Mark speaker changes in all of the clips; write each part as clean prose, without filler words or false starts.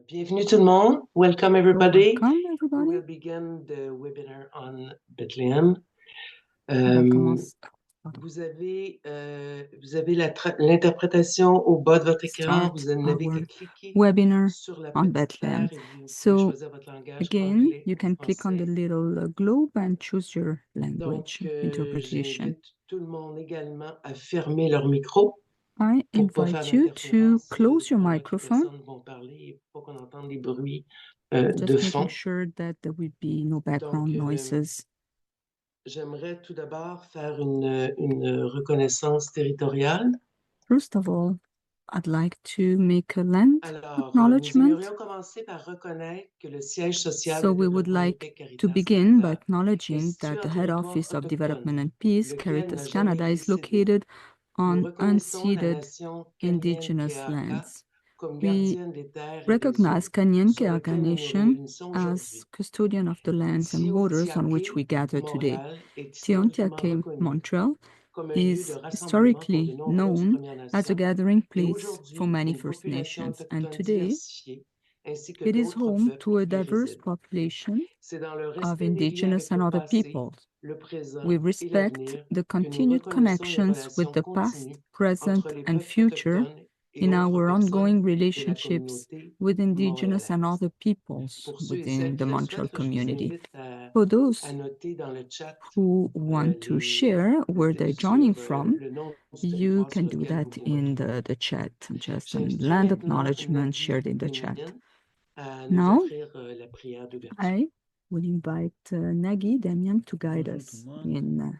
Speaker 1: Bienvenue tout le monde. Welcome everybody.
Speaker 2: Welcome,
Speaker 1: We
Speaker 2: everybody.
Speaker 1: will begin the webinar on Bethlehem.
Speaker 2: Pardon.
Speaker 1: Vous avez l'interprétation au bas de votre écran.
Speaker 2: Start
Speaker 1: Vous n'avez
Speaker 2: our
Speaker 1: que cliquer
Speaker 2: webinar
Speaker 1: sur la
Speaker 2: on
Speaker 1: petite
Speaker 2: Bethlehem.
Speaker 1: sphère et vous pouvez
Speaker 2: So
Speaker 1: choisir votre langage
Speaker 2: again,
Speaker 1: anglais
Speaker 2: you
Speaker 1: ou
Speaker 2: can click on the
Speaker 1: français.
Speaker 2: little globe and choose your language
Speaker 1: Donc,
Speaker 2: interpretation.
Speaker 1: j'invite tout le monde également à fermer leur micro
Speaker 2: I
Speaker 1: pour pas faire
Speaker 2: invite you to
Speaker 1: d'interférence
Speaker 2: close your
Speaker 1: pendant que les
Speaker 2: microphone,
Speaker 1: personnes vont parler et pour qu'on entende des bruits
Speaker 2: just
Speaker 1: de
Speaker 2: making
Speaker 1: fond.
Speaker 2: sure that there will be no background
Speaker 1: Donc,
Speaker 2: noises.
Speaker 1: j'aimerais tout d'abord faire une reconnaissance territoriale.
Speaker 2: First of all, I'd like to make a land
Speaker 1: Alors, nous
Speaker 2: acknowledgement.
Speaker 1: aimerions commencer par reconnaître que le siège social
Speaker 2: So
Speaker 1: et
Speaker 2: we would
Speaker 1: développement de
Speaker 2: like
Speaker 1: Paix
Speaker 2: to
Speaker 1: Caritas
Speaker 2: begin by
Speaker 1: Canada est
Speaker 2: acknowledging
Speaker 1: situé
Speaker 2: that
Speaker 1: en
Speaker 2: the head
Speaker 1: territoire
Speaker 2: office of Development
Speaker 1: autochtone,
Speaker 2: and Peace,
Speaker 1: lequel n'a
Speaker 2: Caritas
Speaker 1: jamais
Speaker 2: Canada,
Speaker 1: été
Speaker 2: is
Speaker 1: cédé.
Speaker 2: located
Speaker 1: Nous
Speaker 2: on
Speaker 1: reconnaissons la
Speaker 2: unceded
Speaker 1: nation
Speaker 2: indigenous
Speaker 1: Keaka
Speaker 2: lands.
Speaker 1: comme
Speaker 2: We
Speaker 1: gardienne des terres et des
Speaker 2: recognize
Speaker 1: eaux
Speaker 2: Kanyen
Speaker 1: sur
Speaker 2: Keaka
Speaker 1: lesquelles nous nous
Speaker 2: Nation
Speaker 1: réunissons
Speaker 2: as
Speaker 1: aujourd'hui.
Speaker 2: custodian of the lands and waters on which we gather today.
Speaker 1: Montréal est historiquement
Speaker 2: Tiontiake,
Speaker 1: reconnu
Speaker 2: Montreal,
Speaker 1: comme un lieu de
Speaker 2: is
Speaker 1: rassemblement pour de
Speaker 2: historically
Speaker 1: nombreuses
Speaker 2: known
Speaker 1: Premières
Speaker 2: as a
Speaker 1: Nations
Speaker 2: gathering
Speaker 1: et
Speaker 2: place for
Speaker 1: aujourd'hui
Speaker 2: many
Speaker 1: une
Speaker 2: First
Speaker 1: population
Speaker 2: Nations. And
Speaker 1: autochtone
Speaker 2: today,
Speaker 1: diversifiée ainsi que
Speaker 2: it is
Speaker 1: d'autres
Speaker 2: home
Speaker 1: peuples
Speaker 2: to a
Speaker 1: y
Speaker 2: diverse
Speaker 1: résident.
Speaker 2: population
Speaker 1: C'est dans le
Speaker 2: of
Speaker 1: respect des liens
Speaker 2: indigenous
Speaker 1: avec
Speaker 2: and
Speaker 1: le
Speaker 2: other
Speaker 1: passé,
Speaker 2: peoples.
Speaker 1: le présent
Speaker 2: We
Speaker 1: et
Speaker 2: respect
Speaker 1: l'avenir
Speaker 2: the
Speaker 1: que nous
Speaker 2: continued
Speaker 1: reconnaissons les
Speaker 2: connections with
Speaker 1: relations
Speaker 2: the past,
Speaker 1: continues
Speaker 2: present,
Speaker 1: entre les
Speaker 2: and
Speaker 1: peuples
Speaker 2: future
Speaker 1: autochtones et
Speaker 2: in
Speaker 1: autres
Speaker 2: our
Speaker 1: personnes
Speaker 2: ongoing
Speaker 1: de la
Speaker 2: relationships
Speaker 1: communauté
Speaker 2: with indigenous and
Speaker 1: montréalaise.
Speaker 2: other peoples
Speaker 1: Pour ceux et
Speaker 2: within
Speaker 1: celles
Speaker 2: the
Speaker 1: qui le
Speaker 2: Montreal
Speaker 1: souhaitent, je vous
Speaker 2: community.
Speaker 1: invite
Speaker 2: For
Speaker 1: à
Speaker 2: those
Speaker 1: noter dans le chat
Speaker 2: who want to share where they're joining from,
Speaker 1: le nom du
Speaker 2: you
Speaker 1: territoire
Speaker 2: can
Speaker 1: sur
Speaker 2: do
Speaker 1: lequel
Speaker 2: that
Speaker 1: vous vous
Speaker 2: in
Speaker 1: retrouvez.
Speaker 2: the chat, just a
Speaker 1: J'inviterai
Speaker 2: land
Speaker 1: maintenant
Speaker 2: acknowledgement
Speaker 1: Nagui
Speaker 2: shared in the chat.
Speaker 1: Demain à nous
Speaker 2: Now,
Speaker 1: offrir la prière d'ouverture.
Speaker 2: I will invite Nagui Demain to guide us in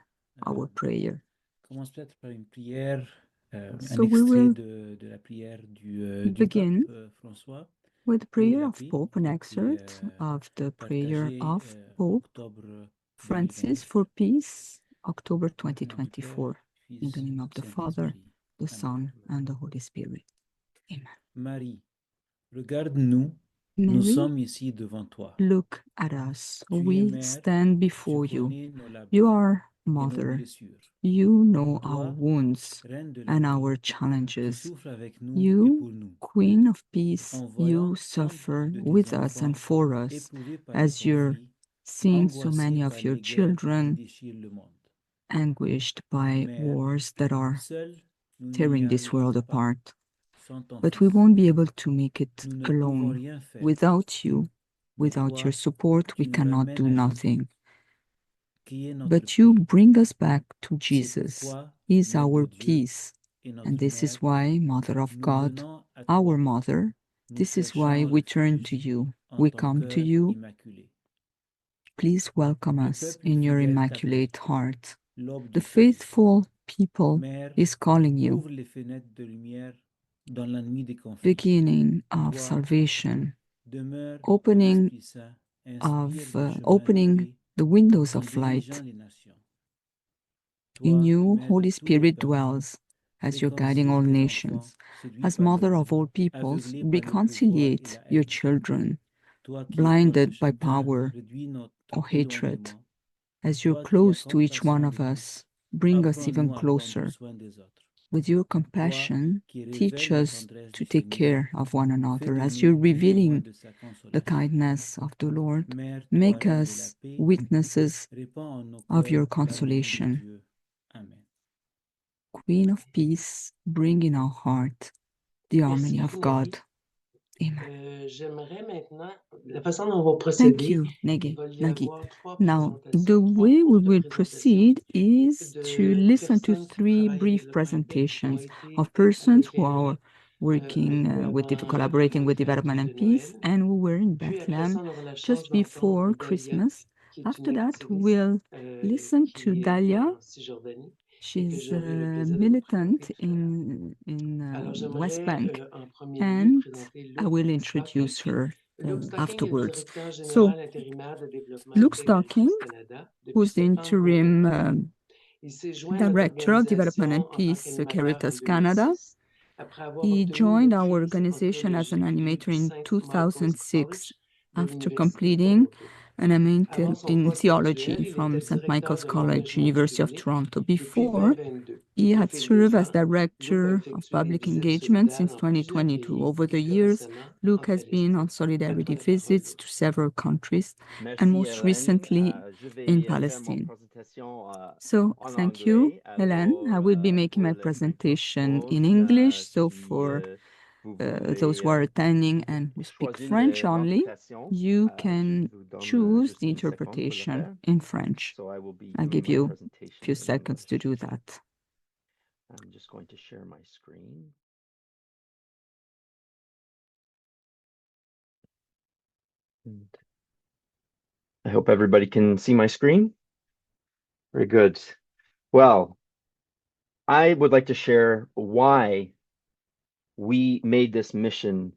Speaker 2: our prayer.
Speaker 3: Commence peut-être par une prière, un
Speaker 2: So we
Speaker 3: extrait
Speaker 2: will
Speaker 3: de la prière du
Speaker 2: begin
Speaker 3: pape François.
Speaker 2: with the
Speaker 3: pour
Speaker 2: prayer
Speaker 3: la
Speaker 2: of
Speaker 3: paix,
Speaker 2: Pope, an
Speaker 3: qui a été,
Speaker 2: excerpt of the prayer
Speaker 3: partagé,
Speaker 2: of Pope
Speaker 3: octobre
Speaker 2: Francis
Speaker 3: 2024,
Speaker 2: for Peace, October
Speaker 3: au nom du Père,
Speaker 2: 2024,
Speaker 3: du
Speaker 2: in
Speaker 3: Fils,
Speaker 2: the name of
Speaker 3: du
Speaker 2: the Father,
Speaker 3: Saint-Esprit.
Speaker 2: the
Speaker 3: Amen.
Speaker 2: Son, and the Holy Spirit. Amen.
Speaker 3: Marie, regarde-nous, nous
Speaker 2: Mary,
Speaker 3: sommes ici devant toi.
Speaker 2: look at us.
Speaker 3: Tu es
Speaker 2: We
Speaker 3: mère,
Speaker 2: stand
Speaker 3: tu
Speaker 2: before you.
Speaker 3: connais nos labeurs
Speaker 2: You are
Speaker 3: et nos
Speaker 2: Mother.
Speaker 3: blessures.
Speaker 2: You know
Speaker 3: Toi,
Speaker 2: our wounds
Speaker 3: Reine de la
Speaker 2: and
Speaker 3: paix,
Speaker 2: our
Speaker 3: tu
Speaker 2: challenges.
Speaker 3: souffres avec nous et
Speaker 2: You,
Speaker 3: pour nous.
Speaker 2: Queen of Peace,
Speaker 3: En
Speaker 2: you
Speaker 3: voyant tant
Speaker 2: suffer
Speaker 3: de tes
Speaker 2: with us and
Speaker 3: enfants
Speaker 2: for us
Speaker 3: éprouvés par
Speaker 2: as
Speaker 3: les
Speaker 2: you're
Speaker 3: conflits,
Speaker 2: seeing so many
Speaker 3: angoissés
Speaker 2: of
Speaker 3: par
Speaker 2: your
Speaker 3: les guerres qui
Speaker 2: children
Speaker 3: déchirent le monde.
Speaker 2: anguished by
Speaker 3: Mère,
Speaker 2: wars that are
Speaker 3: seuls, nous n'y
Speaker 2: tearing this world
Speaker 3: arriverons pas
Speaker 2: apart.
Speaker 3: sans ton
Speaker 2: But we
Speaker 3: Fils.
Speaker 2: won't be able to make it
Speaker 3: Nous ne pouvons
Speaker 2: alone.
Speaker 3: rien faire.
Speaker 2: Without you,
Speaker 3: Mais
Speaker 2: without
Speaker 3: toi,
Speaker 2: your support,
Speaker 3: tu
Speaker 2: we
Speaker 3: nous
Speaker 2: cannot
Speaker 3: ramènes
Speaker 2: do
Speaker 3: à Jésus,
Speaker 2: nothing.
Speaker 3: qui est notre
Speaker 2: But you
Speaker 3: paix.
Speaker 2: bring us back to
Speaker 3: C'est
Speaker 2: Jesus.
Speaker 3: pourquoi
Speaker 2: He is our
Speaker 3: notre Dieu
Speaker 2: peace.
Speaker 3: et notre
Speaker 2: And this
Speaker 3: Mère,
Speaker 2: is why, Mother of
Speaker 3: nous
Speaker 2: God,
Speaker 3: venons à
Speaker 2: our
Speaker 3: toi.
Speaker 2: Mother,
Speaker 3: Nous
Speaker 2: this is why
Speaker 3: cherchons
Speaker 2: we turn to
Speaker 3: refuge
Speaker 2: you.
Speaker 3: en
Speaker 2: We
Speaker 3: ton
Speaker 2: come to
Speaker 3: cœur
Speaker 2: you.
Speaker 3: immaculé.
Speaker 2: Please welcome
Speaker 3: Le
Speaker 2: us
Speaker 3: peuple
Speaker 2: in your
Speaker 3: fidèle
Speaker 2: immaculate
Speaker 3: t'appelle,
Speaker 2: heart.
Speaker 3: l'aube
Speaker 2: The
Speaker 3: du salut.
Speaker 2: faithful people
Speaker 3: Mère,
Speaker 2: is calling you,
Speaker 3: ouvre les fenêtres de lumière dans la nuit des conflits.
Speaker 2: beginning of
Speaker 3: Toi,
Speaker 2: salvation,
Speaker 3: demeure où
Speaker 2: opening
Speaker 3: l'Esprit Saint inspire
Speaker 2: of
Speaker 3: le chemin de
Speaker 2: opening
Speaker 3: paix
Speaker 2: the windows
Speaker 3: en
Speaker 2: of light.
Speaker 3: dirigeant les nations.
Speaker 2: In
Speaker 3: Toi,
Speaker 2: you,
Speaker 3: Mère de
Speaker 2: Holy
Speaker 3: tous les
Speaker 2: Spirit
Speaker 3: peuples,
Speaker 2: dwells as you're guiding
Speaker 3: réconcilie
Speaker 2: all
Speaker 3: tes
Speaker 2: nations.
Speaker 3: enfants séduits
Speaker 2: As
Speaker 3: par
Speaker 2: Mother
Speaker 3: l'orgueil,
Speaker 2: of all peoples,
Speaker 3: aveuglés par le pouvoir et
Speaker 2: reconciliate
Speaker 3: la
Speaker 2: your
Speaker 3: haine.
Speaker 2: children,
Speaker 3: Toi qui aimes notre
Speaker 2: blinded by
Speaker 3: chacun,
Speaker 2: power
Speaker 3: réduis notre
Speaker 2: or hatred.
Speaker 3: éloignement.
Speaker 2: As you're
Speaker 3: Toi qui as
Speaker 2: close to each one
Speaker 3: compassion
Speaker 2: of
Speaker 3: de tous,
Speaker 2: us, bring us even
Speaker 3: apprends-nous à prendre
Speaker 2: closer.
Speaker 3: soin des autres.
Speaker 2: With your
Speaker 3: Toi
Speaker 2: compassion,
Speaker 3: qui
Speaker 2: teach
Speaker 3: révèles la
Speaker 2: us
Speaker 3: tendresse
Speaker 2: to
Speaker 3: du
Speaker 2: take
Speaker 3: Seigneur,
Speaker 2: care of one
Speaker 3: fais
Speaker 2: another.
Speaker 3: de
Speaker 2: As
Speaker 3: nous
Speaker 2: you're
Speaker 3: témoins
Speaker 2: revealing
Speaker 3: de sa
Speaker 2: the
Speaker 3: consolation.
Speaker 2: kindness of the Lord,
Speaker 3: Mère, toi,
Speaker 2: make
Speaker 3: Reine de la
Speaker 2: us
Speaker 3: paix,
Speaker 2: witnesses
Speaker 3: répands en nos
Speaker 2: of your
Speaker 3: cœurs l'amour de
Speaker 2: consolation.
Speaker 3: Dieu. Amen.
Speaker 2: Queen of peace, bring in our heart the harmony
Speaker 1: Merci
Speaker 2: of
Speaker 1: beaucoup,
Speaker 2: God.
Speaker 1: Nagui.
Speaker 2: Amen.
Speaker 1: J'aimerais maintenant, la façon dont on va
Speaker 2: Thank
Speaker 1: procéder,
Speaker 2: you,
Speaker 1: il
Speaker 2: Nagui.
Speaker 1: va y
Speaker 2: Nagui.
Speaker 1: avoir trois
Speaker 2: Now,
Speaker 1: présentations,
Speaker 2: the
Speaker 1: trois
Speaker 2: way we
Speaker 1: courtes
Speaker 2: will
Speaker 1: présentations
Speaker 2: proceed is to
Speaker 1: de
Speaker 2: listen to
Speaker 1: personnes qui
Speaker 2: 3
Speaker 1: travaillent au
Speaker 2: brief
Speaker 1: développement de paix, qui ont
Speaker 2: presentations
Speaker 1: été
Speaker 2: of persons who
Speaker 1: Bethléem
Speaker 2: are working
Speaker 1: avant
Speaker 2: collaborating
Speaker 1: les
Speaker 2: with
Speaker 1: fêtes
Speaker 2: Development
Speaker 1: de
Speaker 2: and Peace,
Speaker 1: Noël.
Speaker 2: and who were in
Speaker 1: Puis après ça,
Speaker 2: Bethlehem
Speaker 1: on aura la chance
Speaker 2: just before
Speaker 1: d'entendre Dalia,
Speaker 2: Christmas.
Speaker 1: qui est
Speaker 2: After
Speaker 1: une
Speaker 2: that,
Speaker 1: activiste
Speaker 2: we'll listen to
Speaker 1: qui est
Speaker 2: Dalia.
Speaker 1: en Cisjordanie et que
Speaker 2: She's
Speaker 1: j'aurai le plaisir de vous
Speaker 2: militant
Speaker 1: présenter tout à l'heure.
Speaker 2: in
Speaker 1: Alors,
Speaker 2: West
Speaker 1: j'aimerais
Speaker 2: Bank,
Speaker 1: en premier lieu
Speaker 2: and
Speaker 1: présenter
Speaker 2: I
Speaker 1: Luc
Speaker 2: will
Speaker 1: Stocking.
Speaker 2: introduce her
Speaker 1: Luc Stocking est le
Speaker 2: afterwards.
Speaker 1: directeur
Speaker 2: So,
Speaker 1: général intérimaire de développement et
Speaker 2: Luke
Speaker 1: paix Caritas
Speaker 2: Stocking,
Speaker 1: Canada depuis
Speaker 2: who's the
Speaker 1: septembre
Speaker 2: interim
Speaker 1: 2023. Il s'est joint à notre
Speaker 2: Director of Development and
Speaker 1: organisation en tant
Speaker 2: Peace,
Speaker 1: qu'animateur en
Speaker 2: Caritas Canada.
Speaker 1: 2006, après avoir
Speaker 2: He
Speaker 1: obtenu
Speaker 2: joined
Speaker 1: une
Speaker 2: our
Speaker 1: maîtrise
Speaker 2: organization as an
Speaker 1: anthropologique
Speaker 2: animator
Speaker 1: du
Speaker 2: in
Speaker 1: Saint Michael's
Speaker 2: 2006
Speaker 1: College de
Speaker 2: after
Speaker 1: l'Université de
Speaker 2: completing
Speaker 1: Toronto.
Speaker 2: and I'm
Speaker 1: Avant son
Speaker 2: in
Speaker 1: poste
Speaker 2: theology
Speaker 1: actuel, il
Speaker 2: from
Speaker 1: était
Speaker 2: St.
Speaker 1: directeur
Speaker 2: Michael's
Speaker 1: de
Speaker 2: College,
Speaker 1: l'engagement du
Speaker 2: University of
Speaker 1: public
Speaker 2: Toronto.
Speaker 1: depuis
Speaker 2: Before,
Speaker 1: 2022.
Speaker 2: he
Speaker 1: Au
Speaker 2: had
Speaker 1: fil des
Speaker 2: served as
Speaker 1: ans, Luc a
Speaker 2: director of
Speaker 1: effectué des
Speaker 2: public
Speaker 1: visites
Speaker 2: engagement
Speaker 1: solidaires
Speaker 2: since
Speaker 1: dans plusieurs
Speaker 2: 2022.
Speaker 1: pays
Speaker 2: Over
Speaker 1: et
Speaker 2: the
Speaker 1: plus
Speaker 2: years,
Speaker 1: récemment
Speaker 2: Luke
Speaker 1: en
Speaker 2: has been on
Speaker 1: Palestine.
Speaker 2: solidarity
Speaker 1: Après une
Speaker 2: visits
Speaker 1: entrevue.
Speaker 2: to several countries, and
Speaker 4: Merci,
Speaker 2: most
Speaker 4: Hélène.
Speaker 2: recently
Speaker 4: Je
Speaker 2: in
Speaker 4: vais faire mon
Speaker 2: Palestine.
Speaker 4: présentation
Speaker 2: So
Speaker 4: en
Speaker 2: thank you,
Speaker 4: anglais.
Speaker 2: Helen. I will be making my
Speaker 4: Pour les
Speaker 2: presentation in
Speaker 4: francophones
Speaker 2: English. So
Speaker 4: qui
Speaker 2: for
Speaker 4: vous
Speaker 2: those who are
Speaker 4: voulez
Speaker 2: attending and who speak
Speaker 4: choisir
Speaker 2: French only,
Speaker 4: l'interprétation,
Speaker 2: you
Speaker 4: je
Speaker 2: can
Speaker 4: vous donne
Speaker 2: choose
Speaker 4: juste
Speaker 2: the
Speaker 4: une seconde pour le
Speaker 2: interpretation
Speaker 4: faire.
Speaker 2: in French.
Speaker 4: So I will be
Speaker 2: I'll
Speaker 4: doing
Speaker 2: give
Speaker 4: my
Speaker 2: you a
Speaker 4: presentation
Speaker 2: few
Speaker 4: in
Speaker 2: seconds to
Speaker 4: English.
Speaker 2: do that.
Speaker 4: I'm just going to share my screen. And I hope everybody can see my screen. Very good. Well, I would like to share why we made this mission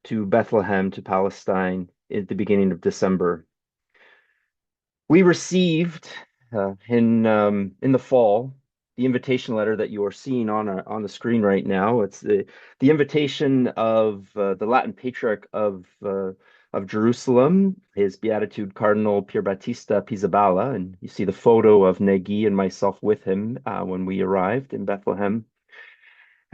Speaker 4: to Bethlehem, to Palestine, at the beginning of December. We received in the fall the invitation letter that you are seeing on the screen right now. It's the invitation of the Latin Patriarch of Jerusalem, His Beatitude Cardinal Pierbattista Pizzaballa, and you see the photo of Nagui and myself with him when we arrived in Bethlehem.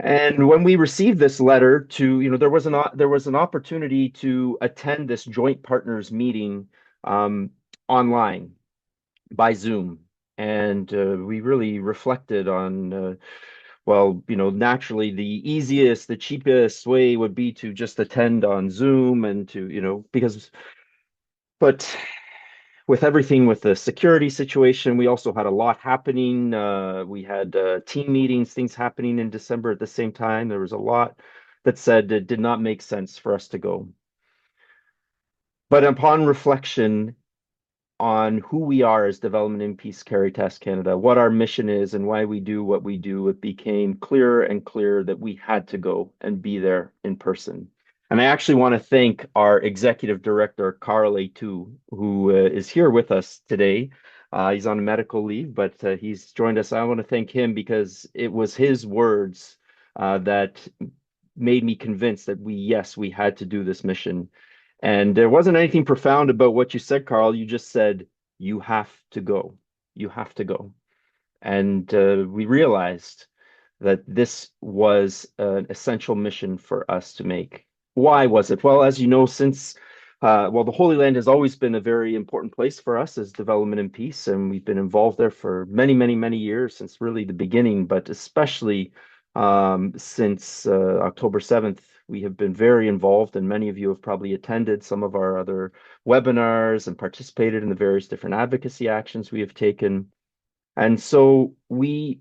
Speaker 4: And when we received this letter, there was an opportunity to attend this joint partners meeting online by Zoom, and we really reflected on. Well, naturally, the easiest, the cheapest way would be to just attend on Zoom and but with everything with the security situation, we also had a lot happening. We had team meetings, things happening in December at the same time. There was a lot that said it did not make sense for us to go. But upon reflection on who we are as Development in Peace Caritas Canada, what our mission is and why we do what we do, it became clearer and clearer that we had to go and be there in person. And I actually want to thank our executive director, Carl A2, who is here with us today. He's on medical leave, but he's joined us. I want to thank him because it was his words that made me convinced that we had to do this mission. And there wasn't anything profound about what you said, Carl. You just said, you have to go. You have to go. And we realized that this was an essential mission for us to make. Why was it? Well, as you know, since the Holy Land has always been a very important place for us as Development and Peace, and we've been involved there for many, many, many years, since really the beginning, but especially since October 7th, we have been very involved, and many of you have probably attended some of our other webinars and participated in the various different advocacy actions we have taken. And so we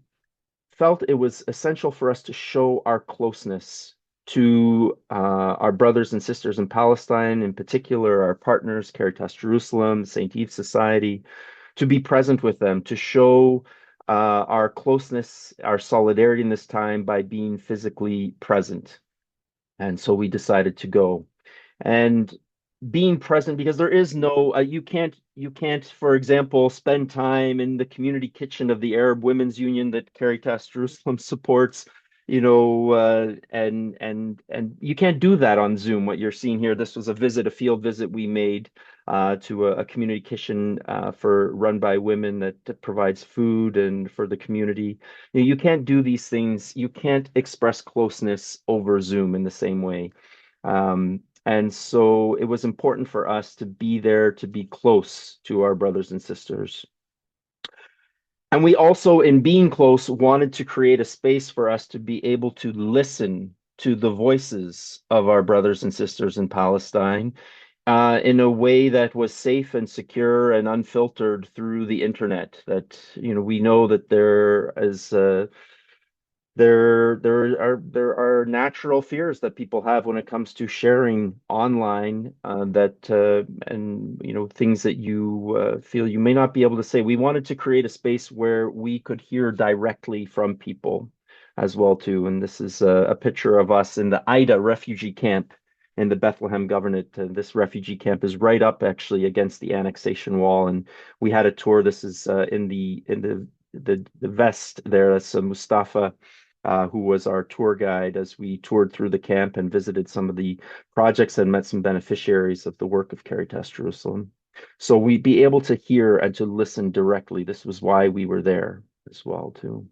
Speaker 4: felt it was essential for us to show our closeness to our brothers and sisters in Palestine, in particular our partners, Caritas Jerusalem, St. Yves Society, to be present with them, to show our closeness, our solidarity in this time by being physically present. And so we decided to go. And being present, because there is no you can't, for example, spend time in the community kitchen of the Arab Women's Union that Caritas Jerusalem supports, and you can't do that on Zoom. What you're seeing here, this was a field visit we made to a community kitchen run by women that provides food and for the community. You can't do these things. You can't express closeness over Zoom in the same way. And so it was important for us to be there, to be close to our brothers and sisters. And we also, in being close, wanted to create a space for us to be able to listen to the voices of our brothers and sisters in Palestine in a way that was safe and secure and unfiltered through the internet. That, we know that there are natural fears that people have when it comes to sharing online and things that you feel you may not be able to say. We wanted to create a space where we could hear directly from people as well too. And this is a picture of us in the Ida refugee camp in the Bethlehem Governorate. This refugee camp is right up actually against the annexation wall, and we had a tour. This is in the vest there. That's Mustafa, who was our tour guide as we toured through the camp and visited some of the projects and met some beneficiaries of the work of Caritas Jerusalem. So we'd be able to hear and to listen directly. This was why we were there as well, too.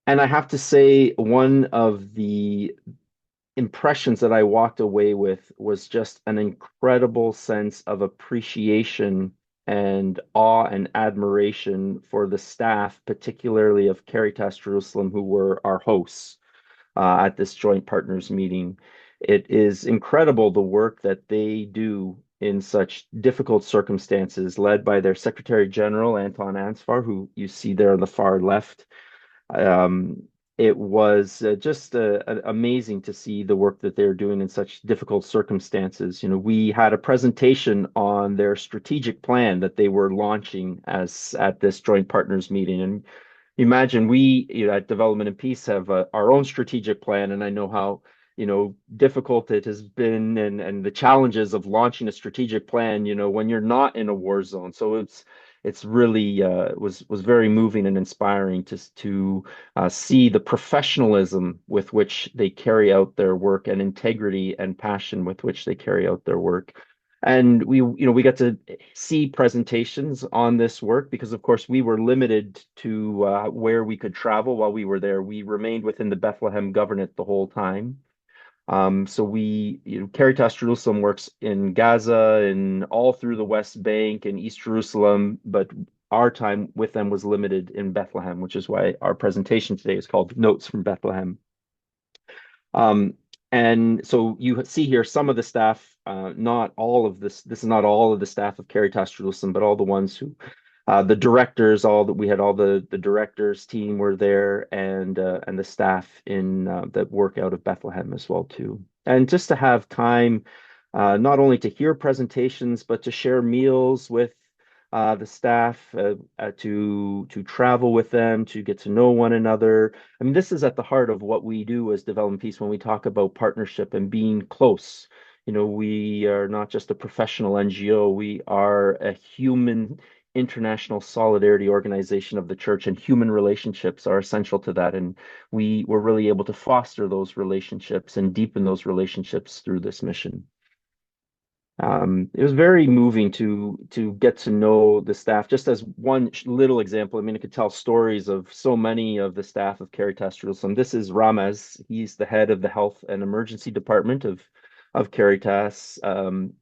Speaker 4: And I have to say, one of the impressions that I walked away with was just an incredible sense of appreciation and awe and admiration for the staff, particularly of Caritas Jerusalem, who were our hosts at this joint partners meeting. It is incredible the work that they do in such difficult circumstances, led by their Secretary General, Anton Ansvar, who you see there on the far left. It was just amazing to see the work that they're doing in such difficult circumstances. We had a presentation on their strategic plan that they were launching at this joint partners meeting. And imagine we at Development and Peace have our own strategic plan, and I know how difficult it has been and the challenges of launching a strategic plan when you're not in a war zone. So it's really was very moving and inspiring to see the professionalism with which they carry out their work and integrity and passion with which they carry out their work. And we got to see presentations on this work because, of course, we were limited to where we could travel while we were there. We remained within the Bethlehem Governorate the whole time. So Caritas Jerusalem works in Gaza and all through the West Bank and East Jerusalem, but our time with them was limited in Bethlehem, which is why our presentation today is called Notes from Bethlehem. And so you see here some of the staff, not all of this is not all of the staff of Caritas Jerusalem, but all the ones who the directors, we had all the directors team were there, and the staff in that work out of Bethlehem as well too. And just to have time, not only to hear presentations, but to share meals with the staff, to travel with them, to get to know one another. I mean, this is at the heart of what we do as Development Peace when we talk about partnership and being close. We are not just a professional NGO, we are a human international solidarity organization of the church, and human relationships are essential to that. And we were really able to foster those relationships and deepen those relationships through this mission. It was very moving to get to know the staff. Just as one little example, I mean, I could tell stories of so many of the staff of Caritas Jerusalem. This is Ramez. He's the head of the Health and Emergency Department of Caritas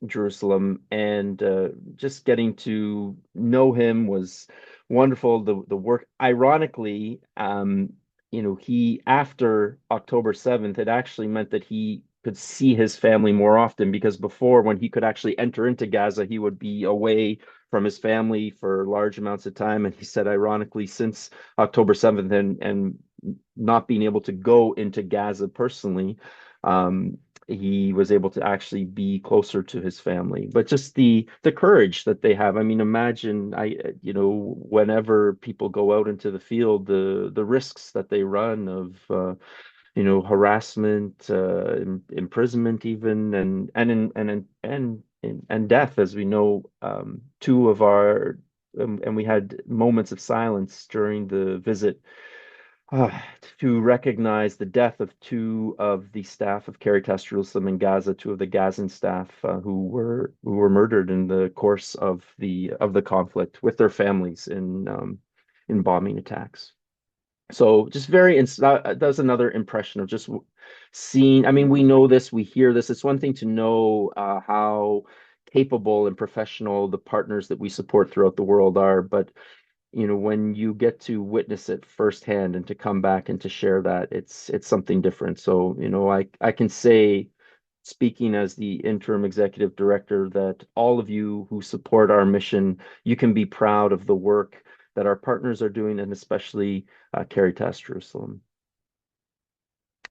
Speaker 4: Jerusalem, and just getting to know him was wonderful. The work, ironically, he after October 7th, it actually meant that he could see his family more often, because before, when he could actually enter into Gaza, he would be away from his family for large amounts of time. And he said, ironically, since October 7th and not being able to go into Gaza personally, he was able to actually be closer to his family. But just the courage that they have. I mean, imagine, whenever people go out into the field, the risks that they run of harassment, imprisonment, even, and death, as we know. Two of our and we had moments of silence during the visit to recognize the death of two of the staff of Caritas Jerusalem in Gaza, two of the Gazan staff who were murdered in the course of the conflict with their families in bombing attacks. So just that's another impression of just seeing. I mean, we know this, we hear this. It's one thing to know how capable and professional the partners that we support throughout the world are, but when you get to witness it firsthand and to come back and to share that, it's something different. So I can say, speaking as the interim executive director, that all of you who support our mission, you can be proud of the work that our partners are doing, and especially Caritas Jerusalem.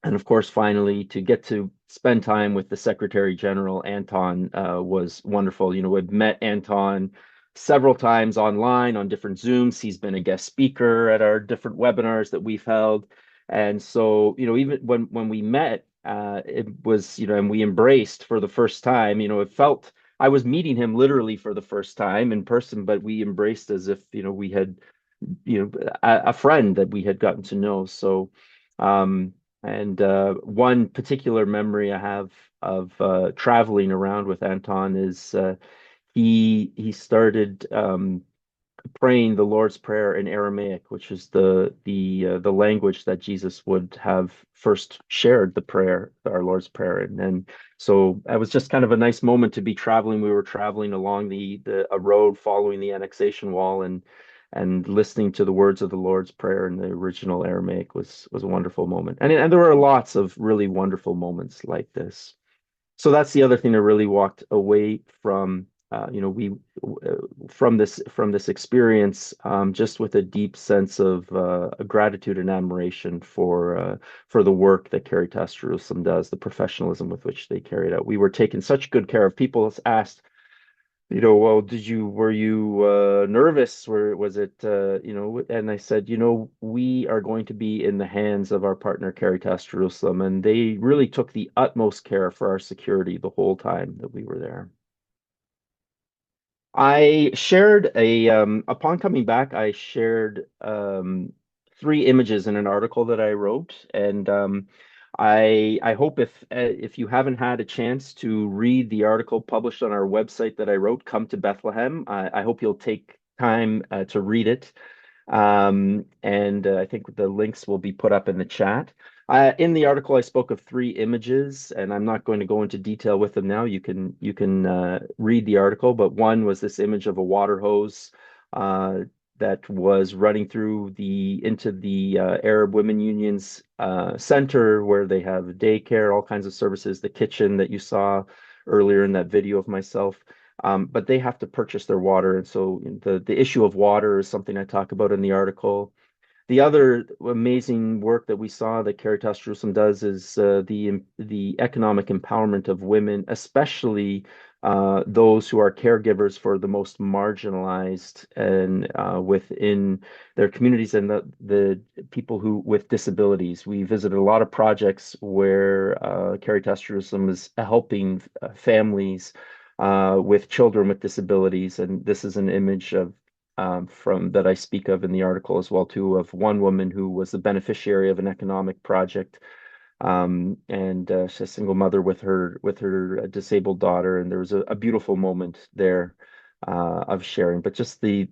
Speaker 4: And of course, finally, to get to spend time with the Secretary General, Anton, was wonderful. We've met Anton several times online on different Zooms. He's been a guest speaker at our different webinars that we've held. And so, even when we met, it was, and we embraced for the first time, it felt I was meeting him literally for the first time in person, but we embraced as if, we had, a friend that we had gotten to know. So, and one particular memory I have of traveling around with Anton is he started praying the Lord's Prayer in Aramaic, which is the language that Jesus would have first shared the prayer, our Lord's Prayer in. And so it was just kind of a nice moment to be traveling. We were traveling along a road following the annexation wall, and listening to the words of the Lord's Prayer in the original Aramaic was a wonderful moment. And there were lots of really wonderful moments like this. So that's the other thing I really walked away from. From this experience, just with a deep sense of gratitude and admiration for the work that Caritas Jerusalem does, the professionalism with which they carry it out. We were taken such good care of. People asked, well, were you nervous? Was it, and I said, we are going to be in the hands of our partner Caritas Jerusalem, and they really took the utmost care for our security the whole time that we were there. I shared upon coming back, I shared 3 images in an article that I wrote, and I hope if you haven't had a chance to read the article published on our website that I wrote, Come to Bethlehem, I hope you'll take time to read it. And I think the links will be put up in the chat. In the article, I spoke of 3 images, and I'm not going to go into detail with them now. You can read the article, but one was this image of a water hose that was running into the Arab Women Union's center, where they have daycare, all kinds of services, the kitchen that you saw earlier in that video of myself. But they have to purchase their water, and so the issue of water is something I talk about in the article. The other amazing work that we saw that Caritas Jerusalem does is the economic empowerment of women, especially those who are caregivers for the most marginalized and within their communities, and the people with disabilities. We visited a lot of projects where Caritas Jerusalem is helping families with children with disabilities, and this is an image of from that I speak of in the article as well too, of one woman who was the beneficiary of an economic project, and she's a single mother with her disabled daughter, and there was a beautiful moment there of sharing, but just the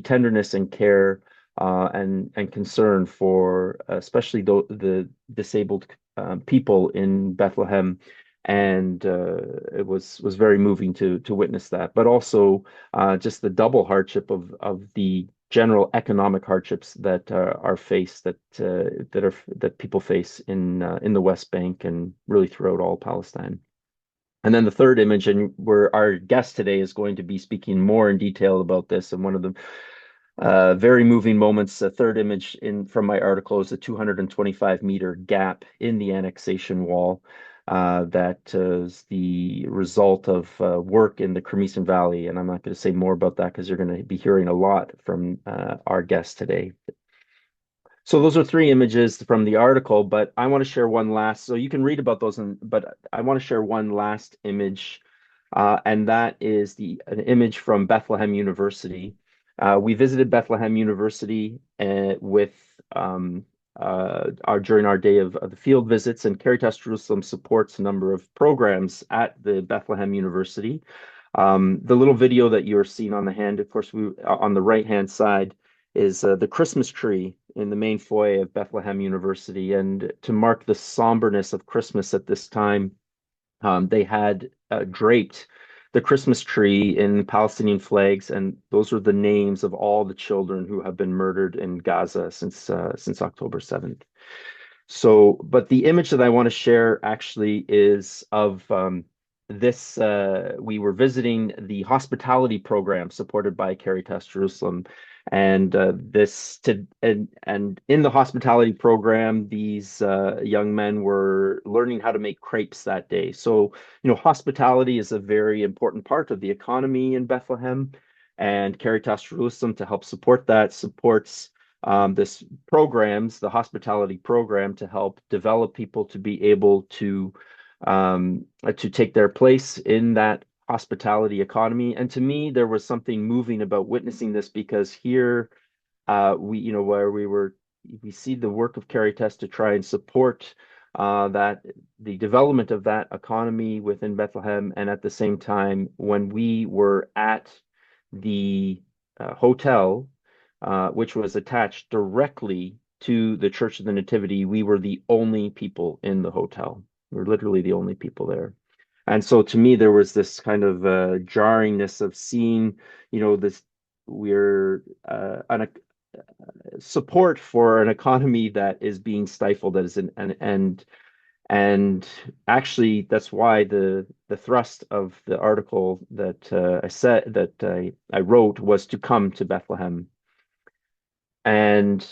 Speaker 4: tenderness and care and concern for especially the disabled people in Bethlehem. And it was very moving to witness that, but also just the double hardship of the general economic hardships that are faced that people face in the West Bank and really throughout all Palestine. And then the third image, and where our guest today is going to be speaking more in detail about this, and one of the very moving moments. The third image from my article is a 225-meter gap in the annexation wall. That is the result of work in the Kermesson Valley. And I'm not going to say more about that because you're going to be hearing a lot from our guest today. So those are 3 images from the article, but I want to share one last. So you can read about those, but I want to share one last image, and that is an image from Bethlehem University. We visited Bethlehem University during our day of the field visits, and Caritas Jerusalem supports a number of programs at the Bethlehem University. The little video that you're seeing on the hand, of course, on the right-hand side is the Christmas tree in the main foyer of Bethlehem University. And to mark the somberness of Christmas at this time, they had draped the Christmas tree in Palestinian flags, and those are the names of all the children who have been murdered in Gaza since October 7th. So, but the image that I want to share actually is of this. We were visiting the hospitality program supported by Caritas Jerusalem, and in the hospitality program, these young men were learning how to make crepes that day. So, hospitality is a very important part of the economy in Bethlehem, and Caritas Jerusalem, to help support that, supports the hospitality program, to help develop people to be able to take their place in that hospitality economy. And to me, there was something moving about witnessing this, because here we see the work of Caritas to try and support that the development of that economy within Bethlehem, and at the same time, when we were at the hotel, which was attached directly to the Church of the Nativity, we were the only people in the hotel. We were literally the only people there. And so to me, there was this kind of jarringness of seeing, this we're support for an economy that is being stifled as and actually that's why the thrust of the article that I wrote was to come to Bethlehem. And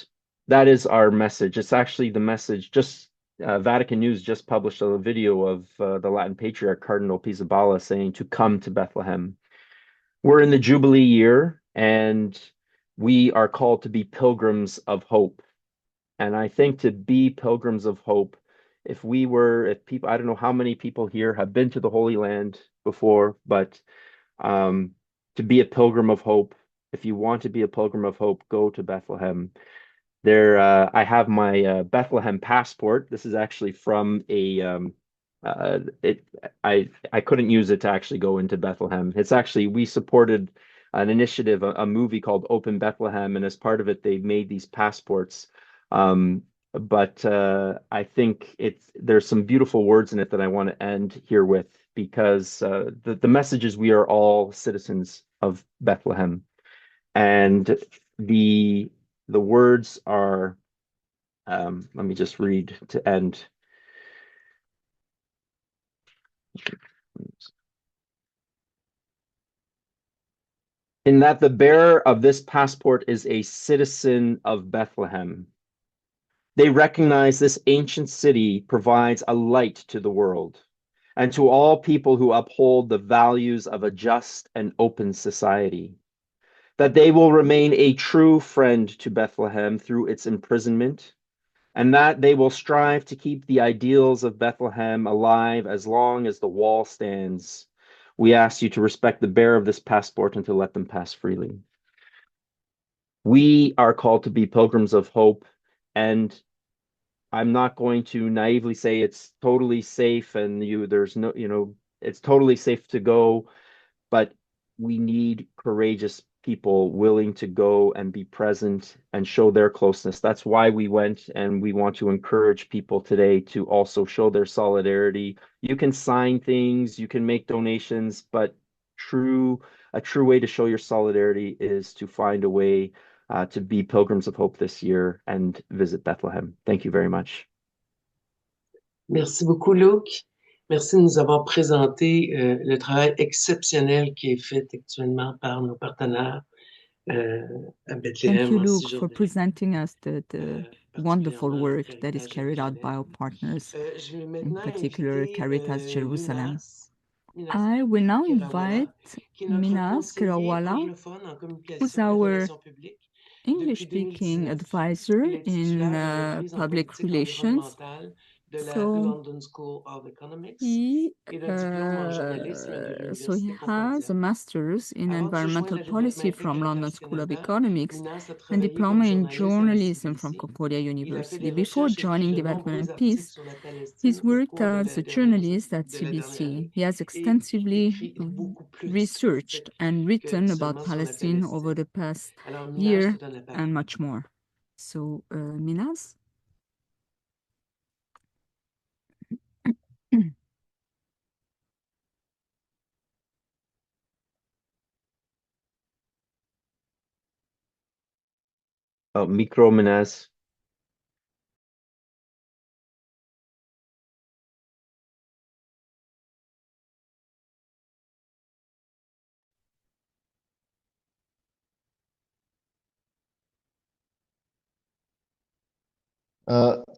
Speaker 4: that is our message. It's actually the message. Just Vatican News just published a video of the Latin Patriarch Cardinal Pizzaballa saying to come to Bethlehem. We're in the Jubilee year, and we are called to be pilgrims of hope. And I think to be pilgrims of hope, if people, I don't know how many people here have been to the Holy Land before, but to be a pilgrim of hope, if you want to be a pilgrim of hope, go to Bethlehem. There, I have my Bethlehem passport. This is actually from I couldn't use it to actually go into Bethlehem. It's actually, we supported an initiative, a movie called Open Bethlehem, and as part of it, they made these passports. But I think there's some beautiful words in it that I want to end here with, because the message is we are all citizens of Bethlehem. And the words are, let me just read to end. In that the bearer of this passport is a citizen of Bethlehem. They recognize this ancient city provides a light to the world and to all people who uphold the values of a just and open society. That they will remain a true friend to Bethlehem through its imprisonment, and that they will strive to keep the ideals of Bethlehem alive as long as the wall stands. We ask you to respect the bearer of this passport and to let them pass freely. We are called to be pilgrims of hope, and I'm not going to naively say it's totally safe and it's totally safe to go, but we need courageous people willing to go and be present and show their closeness. That's why we went, and we want to encourage people today to also show their solidarity. You can sign things, you can make donations, but a true way to show your solidarity is to find a way to be pilgrims of hope this year and visit Bethlehem. Thank you very much.
Speaker 1: Merci beaucoup, Luc. Merci de nous avoir présenté le travail exceptionnel qui est fait actuellement par nos partenaires à Bethlehem.
Speaker 2: Thank you, Luke, for presenting us the wonderful work that is carried out by our partners, in particular Caritas Jerusalem. I will now invite Minaz Kerawala, who's our English-speaking advisor in public relations. So he has a master's in environmental policy from London School of Economics and diploma in journalism from Concordia University. Before joining Development and Peace, he's worked as a journalist at CBC. He has extensively researched and written about Palestine over the past year and much more. So, Minaz?
Speaker 4: Micro, Minaz.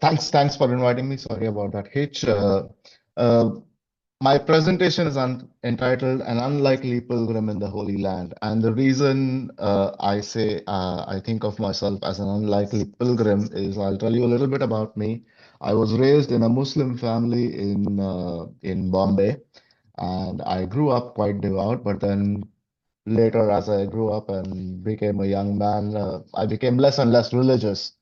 Speaker 5: Thanks for inviting me. Sorry about that hitch. My presentation is entitled An Unlikely Pilgrim in the Holy Land. And the reason I say I think of myself as an unlikely pilgrim is I'll tell you a little bit about me. I was raised in a Muslim family in Bombay, and I grew up quite devout, but then later, as I grew up and became a young man, I became less and less religious.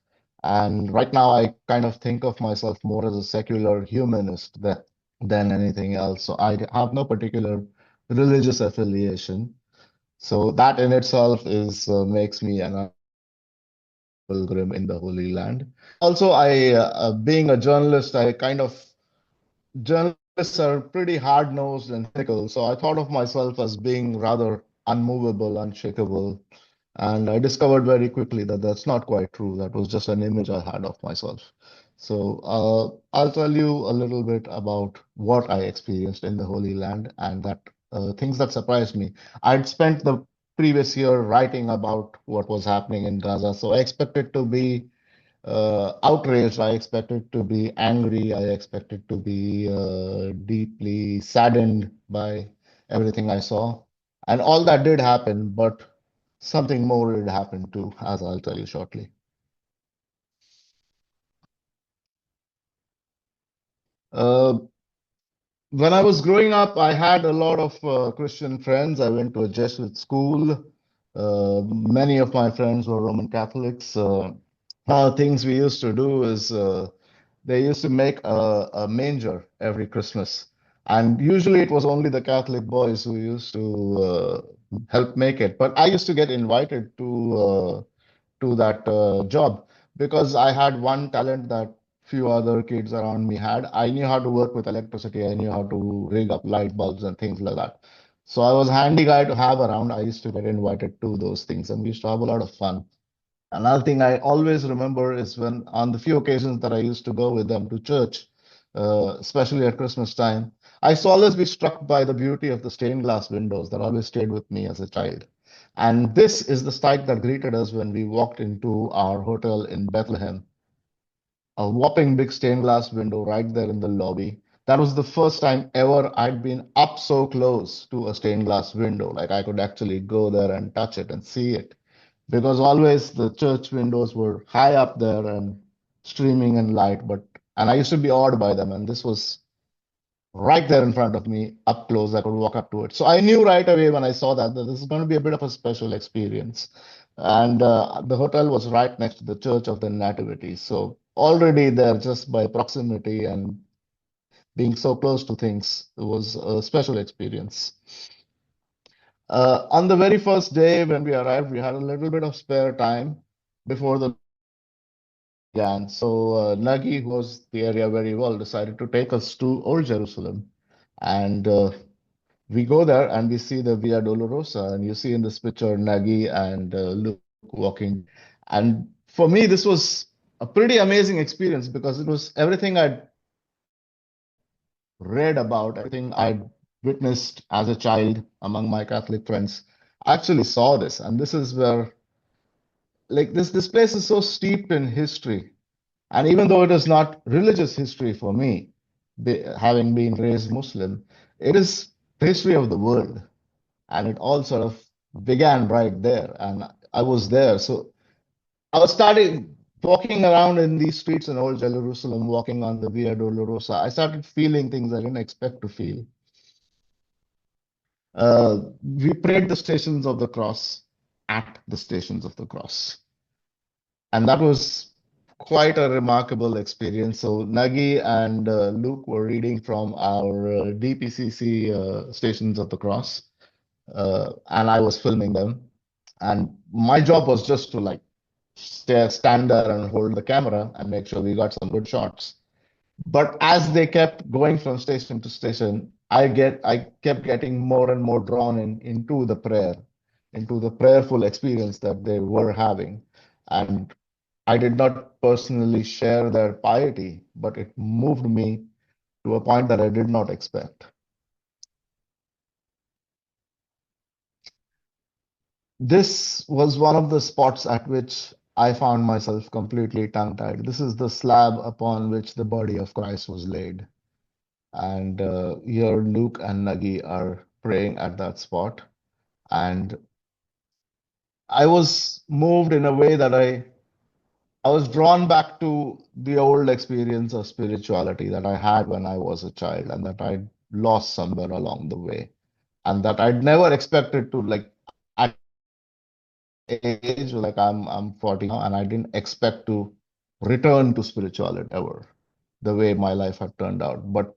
Speaker 5: And right now, I kind of think of myself more as a secular humanist than anything else. So I have no particular religious affiliation. So that in itself is makes me an pilgrim in the Holy Land. Also, being a journalist, journalists are pretty hard-nosed and cynical. So I thought of myself as being rather unmovable, unshakable. And I discovered very quickly that that's not quite true. That was just an image I had of myself. So I'll tell you a little bit about what I experienced in the Holy Land and that things that surprised me. I'd spent the previous year writing about what was happening in Gaza, so I expected to be outraged. I expected to be angry. I expected to be deeply saddened by everything I saw. And all that did happen, but something more did happen too, as I'll tell you shortly. Uh, when I was growing up, I had a lot of Christian friends. I went to a Jesuit school. Many of my friends were Roman Catholics. Things we used to do is they used to make a manger every Christmas. And usually it was only the Catholic boys who used to help make it. But I used to get invited to that job because I had one talent that few other kids around me had. I knew how to work with electricity. I knew how to rig up light bulbs and things like that. So I was a handy guy to have around. I used to get invited to those things, and we used to have a lot of fun. Another thing I always remember is when, on the few occasions that I used to go with them to church, especially at Christmas time, I used to always be struck by the beauty of the stained glass windows that always stayed with me as a child. And this is the sight that greeted us when we walked into our hotel in Bethlehem. A whopping big stained glass window right there in the lobby. That was the first time ever I'd been up so close to a stained glass window. Like I could actually go there and touch it and see it. Because always the church windows were high up there and streaming in light, and I used to be awed by them, and this was right there in front of me, up close. I could walk up to it. So I knew right away when I saw that this is going to be a bit of a special experience. And the hotel was right next to the Church of the Nativity. So already there, just by proximity and being so close to things, it was a special experience. On the very first day when we arrived, we had a little bit of spare time before the began. So Nagi, who knows the area very well, decided to take us to Old Jerusalem. And we go there and we see the Via Dolorosa. And you see in this picture Nagi and Luke walking. And for me, this was a pretty amazing experience because it was everything I'd read about, everything I'd witnessed as a child among my Catholic friends. I actually saw this. And this is where, like, this place is so steeped in history. And even though it is not religious history for me, having been raised Muslim, it is the history of the world. And it all sort of began right there. And I was there. So I was starting walking around in these streets in Old Jerusalem, walking on the Via Dolorosa. I started feeling things I didn't expect to feel. We prayed the Stations of the Cross at the Stations of the Cross. And that was quite a remarkable experience. So Nagi and Luke were reading from our DPCC Stations of the Cross, and I was filming them. And my job was just to like stand there and hold the camera and make sure we got some good shots. But as they kept going from station to station, I kept getting more and more drawn into the prayer, into the prayerful experience that they were having. And I did not personally share their piety, but it moved me to a point that I did not expect. This was one of the spots at which I found myself completely tongue-tied. This is the slab upon which the body of Christ was laid. And here Luke and Nagi are praying at that spot. And I was moved in a way that I was drawn back to the old experience of spirituality that I had when I was a child and that I'd lost somewhere along the way. And that I'd never expected to, like, at age, like I'm 40 now, and I didn't expect to return to spirituality ever, the way my life had turned out. But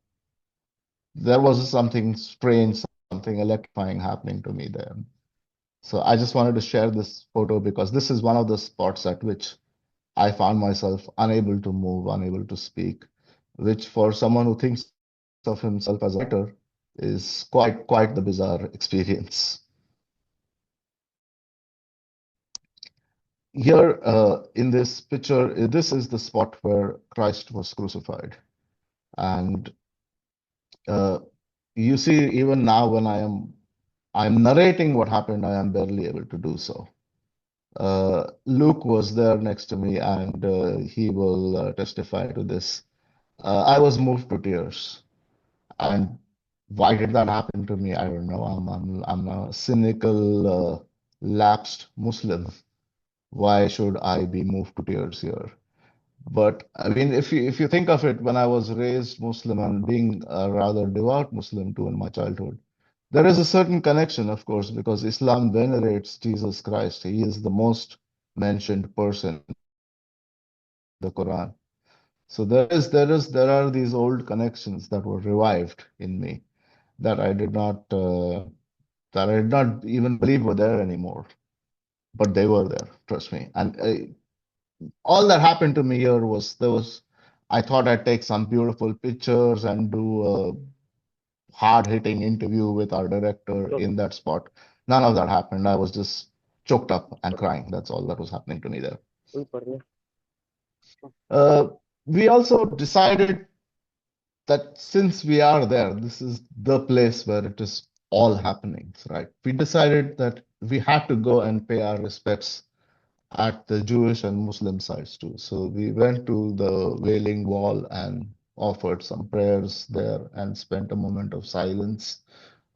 Speaker 5: there was something strange, something electrifying happening to me there. So I just wanted to share this photo because this is one of the spots at which I found myself unable to move, unable to speak, which for someone who thinks of himself as a writer is quite the bizarre experience. Here in this picture, this is the spot where Christ was crucified. And you see, even now when I'm narrating what happened, I am barely able to do so. Luke was there next to me, and he will testify to this. I was moved to tears, and why did that happen to me? I don't know. I'm a cynical, lapsed Muslim. Why should I be moved to tears here? But I mean, if you think of it, when I was raised Muslim and being a rather devout Muslim too in my childhood, there is a certain connection, of course, because Islam venerates Jesus Christ. He is the most mentioned person in the Quran. So there are these old connections that were revived in me that I did not even believe were there anymore, but they were there. Trust me. And all that happened to me here was I thought I'd take some beautiful pictures and do a hard-hitting interview with our director in that spot. None of that happened. I was just choked up and crying. That's all that was happening to me there. We also decided that since we are there, this is the place where it is all happening, right? We decided that we had to go and pay our respects at the Jewish and Muslim sites too. So we went to the Wailing Wall and offered some prayers there and spent a moment of silence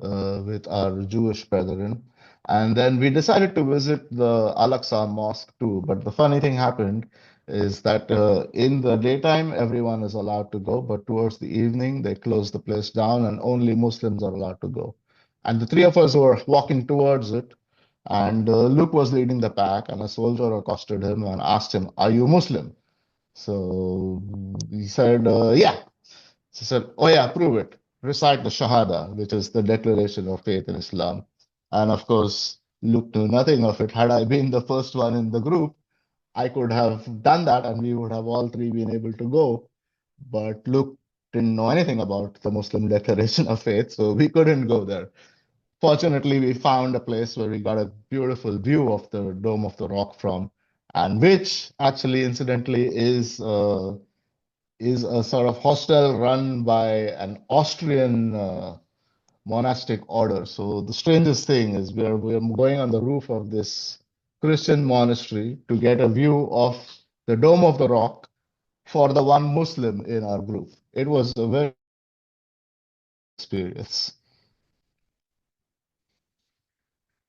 Speaker 5: with our Jewish brethren. And then we decided to visit the Al-Aqsa Mosque too. But the funny thing happened is that in the daytime, everyone is allowed to go, but towards the evening, they close the place down and only Muslims are allowed to go. And the three of us were walking towards it, and Luke was leading the pack, and a soldier accosted him and asked him, "Are you Muslim?" So he said, "Yeah." She said, "Oh yeah, prove it. Recite the Shahada, which is the declaration of faith in Islam." And of course, Luke knew nothing of it. Had I been the first one in the group, I could have done that and we would have all three been able to go. But Luke didn't know anything about the Muslim declaration of faith, so we couldn't go there. Fortunately, we found a place where we got a beautiful view of the Dome of the Rock from, and which actually, incidentally, is a sort of hostel run by an Austrian monastic order. So the strangest thing is we're going on the roof of this Christian monastery to get a view of the Dome of the Rock for the one Muslim in our group. It was a very experience.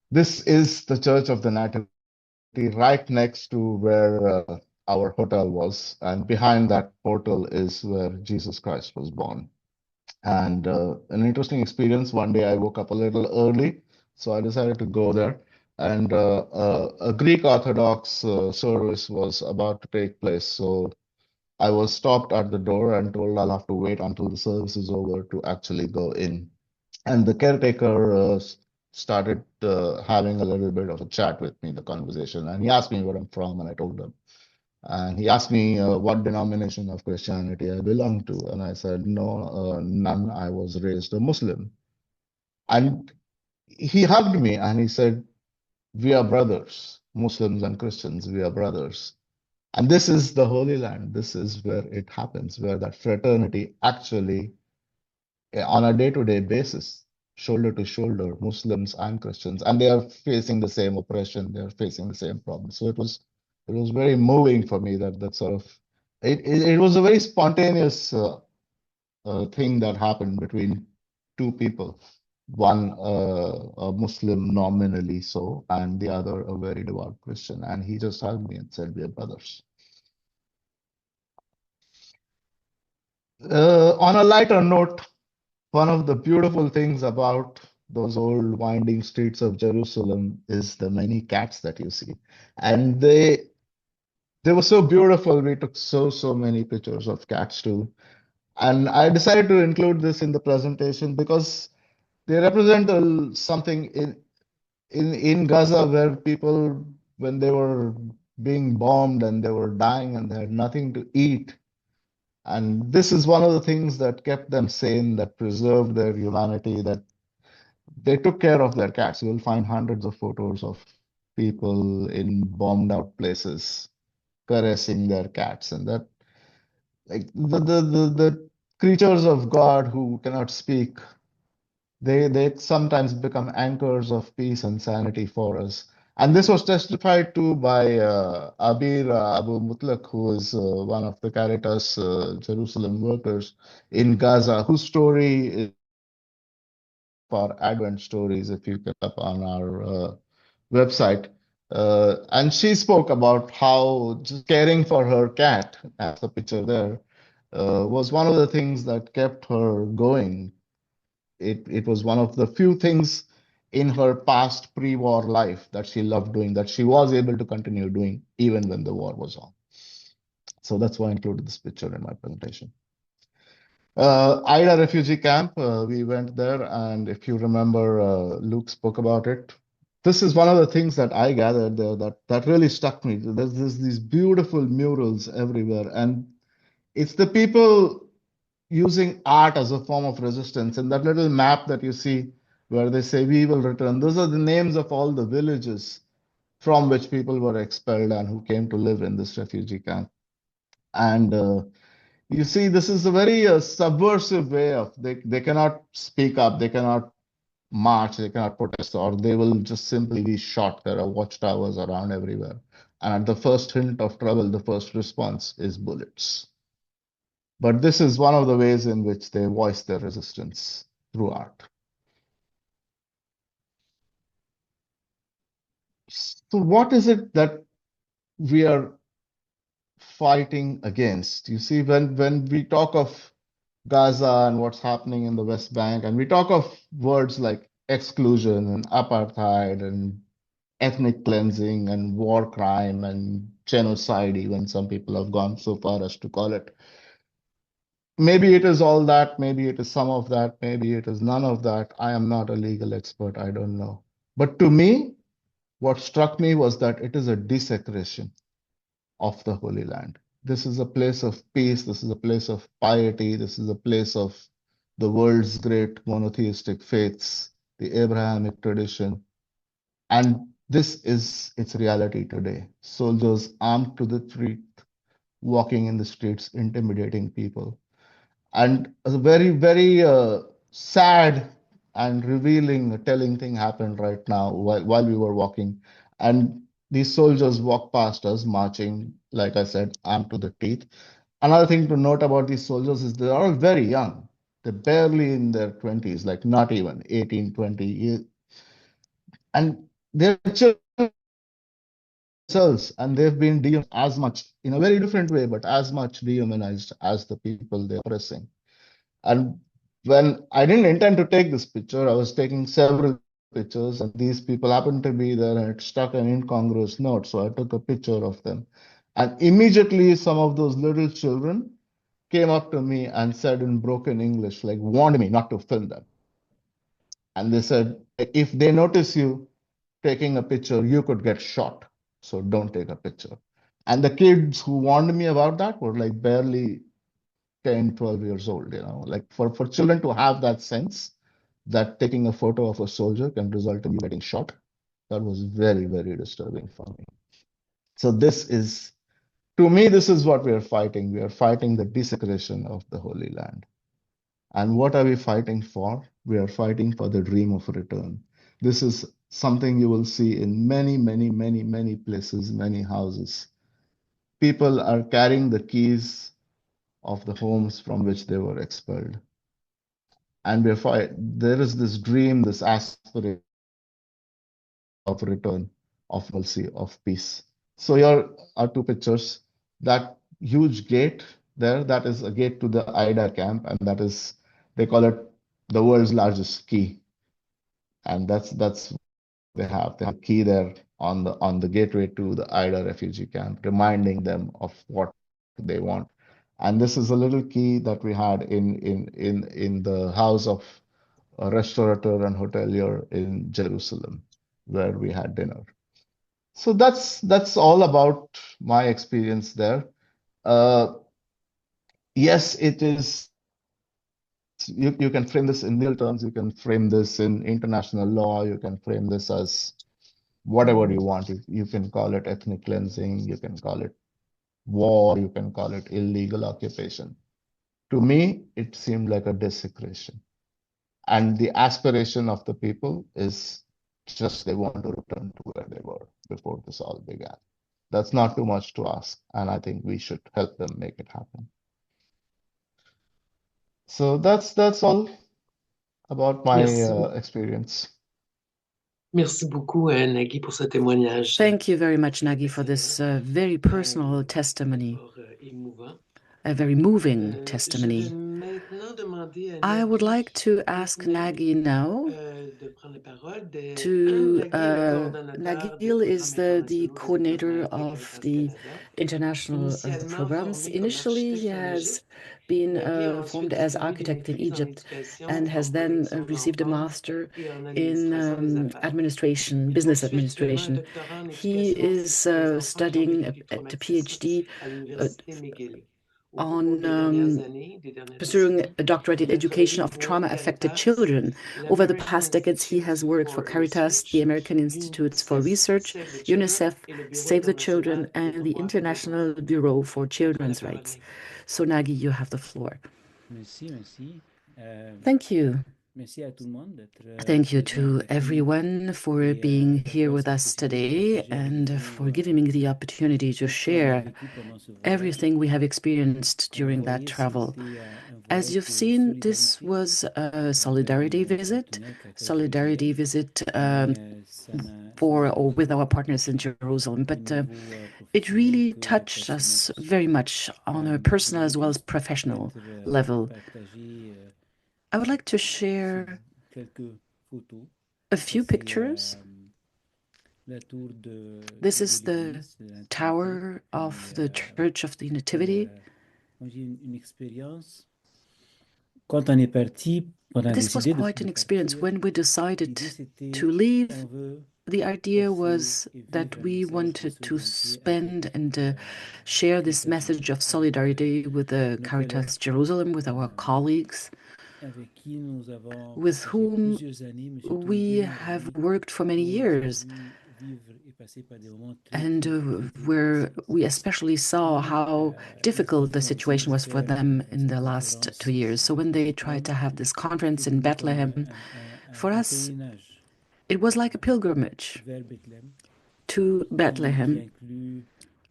Speaker 5: This is the Church of the Nativity right next to where our hotel was, and behind that portal is where Jesus Christ was born. And an interesting experience. One day I woke up a little early, so I decided to go there. And a Greek Orthodox service was about to take place. So I was stopped at the door and told I'll have to wait until the service is over to actually go in. And the caretaker started having a little bit of a chat with me, the conversation. And he asked me where I'm from, and I told him. And he asked me what denomination of Christianity I belong to. And I said, no, none. I was raised a Muslim. And he hugged me and he said, we are brothers, Muslims and Christians, we are brothers. And this is the Holy Land. This is where it happens, where that fraternity actually, on a day-to-day basis, shoulder to shoulder, Muslims and Christians, and they are facing the same oppression, they are facing the same problems. So it was very moving for me that sort of it was a very spontaneous thing that happened between two people, one a Muslim nominally so, and the other a very devout Christian, and he just hugged me and said, "We are brothers." On a lighter note, one of the beautiful things about those old winding streets of Jerusalem is the many cats that you see. And They were so beautiful. We took so many pictures of cats too. And I decided to include this in the presentation because they represent something in Gaza where people, when they were being bombed and they were dying and they had nothing to eat. And this is one of the things that kept them sane, that preserved their humanity, that they took care of their cats. You'll find hundreds of photos of people in bombed out places caressing their cats, and that like the creatures of God who cannot speak, they sometimes become anchors of peace and sanity for us. And this was testified to by Abir Abu Mutlaq, who is one of the Caritas Jerusalem workers in Gaza, whose story is our Advent stories, if you get up on our website. And she spoke about how just caring for her cat, as the picture there, was one of the things that kept her going. It was one of the few things in her past pre-war life that she loved doing, that she was able to continue doing even when the war was on. So that's why I included this picture in my presentation. Ida refugee camp, we went there, and if you remember, Luke spoke about it. This is one of the things that I gathered there that really stuck me. There's these beautiful murals everywhere, and it's the people using art as a form of resistance. And that little map that you see where they say, "We will return," those are the names of all the villages from which people were expelled and who came to live in this refugee camp. And you see, this is a very subversive way of they cannot speak up, they cannot march, they cannot protest, or they will just simply be shot. There are watchtowers around everywhere. And at the first hint of trouble, the first response is bullets. But this is one of the ways in which they voice their resistance through art. So, what is it that we are fighting against? You see, when we talk of Gaza and what's happening in the West Bank, and we talk of words like exclusion and apartheid and ethnic cleansing and war crime and genocide, even some people have gone so far as to call it. Maybe it is all that, maybe it is some of that, maybe it is none of that. I am not a legal expert, I don't know. But to me, what struck me was that it is a desecration of the Holy Land. This is a place of peace, this is a place of piety, this is a place of the world's great monotheistic faiths, the Abrahamic tradition. And this is its reality today. Soldiers armed to the teeth, walking in the streets, intimidating people. And a very sad and revealing, telling thing happened right now while we were walking. And these soldiers walked past us, marching, like I said, armed to the teeth. Another thing to note about these soldiers is they're all very young. They're barely in their 20s, like not even 18, 20 years. And they're children themselves, and they've been dehumanized as much, in a very different way, but as much dehumanized as the people they're oppressing. And when I didn't intend to take this picture, I was taking several pictures, and these people happened to be there, and it struck an incongruous note. So I took a picture of them. And immediately, some of those little children came up to me and said in broken English, like, warned me not to film them. And they said, if they notice you taking a picture, you could get shot. So don't take a picture. And the kids who warned me about that were like barely 10, 12 years old, like for children to have that sense that taking a photo of a soldier can result in you getting shot, that was very disturbing for me. So to me, this is what we are fighting. We are fighting the desecration of the Holy Land. And what are we fighting for? We are fighting for the dream of return. This is something you will see in many places, many houses. People are carrying the keys of the homes from which they were expelled. And there is this dream, this aspiration of return, of mercy, of peace. So here are two pictures. That huge gate there, that is a gate to the Ida camp, and that is, they call it the world's largest key. And that's they have a key there on the gateway to the Ida refugee camp, reminding them of what they want. And this is a little key that we had in the house of a restaurateur and hotelier in Jerusalem, where we had dinner. So that's all about my experience there. Yes, it is. You can frame this in legal terms. You can frame this in international law. You can frame this as whatever you want. You can call it ethnic cleansing. You can call it war. You can call it illegal occupation. To me, it seemed like a desecration. And the aspiration of the people is just they want to return to where they were before this all began. That's not too much to ask, and I think we should help them make it happen. So that's all about my experience.
Speaker 1: Merci beaucoup, Nagui, pour ce témoignage.
Speaker 6: Thank you very much, Nagui, for this very personal testimony, a very moving testimony. I would like to ask Nagui now to, Nagui is the coordinator of the international programs. Initially, he has been formed as architect in Egypt and has then received a master in administration, business administration. He is studying at a PhD on pursuing a doctorate in education of trauma-affected children. Over the past decades, he has worked for Caritas, the American Institutes for Research, UNICEF, Save the Children, and the International Bureau for Children's Rights. So, Nagui, you have the floor. Thank you. Thank you to everyone for being here with us today and for giving me the opportunity to share everything we have experienced during that travel. As you've seen, this was a solidarity visit for or with our partners in Jerusalem, but it really touched us very much on a personal as well as professional level. I would like to share a few pictures. This is the tower of the Church of the Nativity. This was quite an experience. When we decided to leave, the idea was that we wanted to spend and share this message of solidarity with the Caritas Jerusalem, with our colleagues, with whom we have worked for many years, and where we especially saw how difficult the situation was for them in the last 2 years. So when they tried to have this conference in Bethlehem, for us, it was like a pilgrimage to Bethlehem,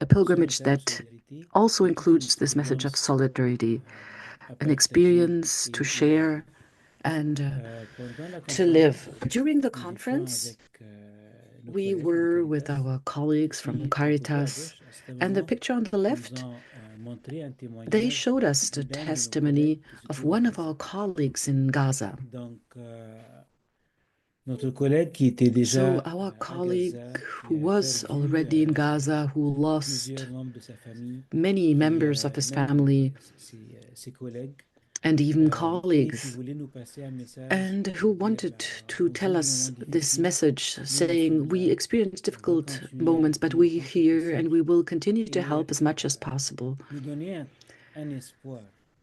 Speaker 6: a pilgrimage that also includes this message of solidarity, an experience to share and to live. During the conference, we were with our colleagues from Caritas, and the picture on the left, they showed us the testimony of one of our colleagues in Gaza. So our colleague who was already in Gaza, who lost many members of his family and even colleagues, and who wanted to tell us this message, saying, we experienced difficult moments, but we're here and we will continue to help as much as possible,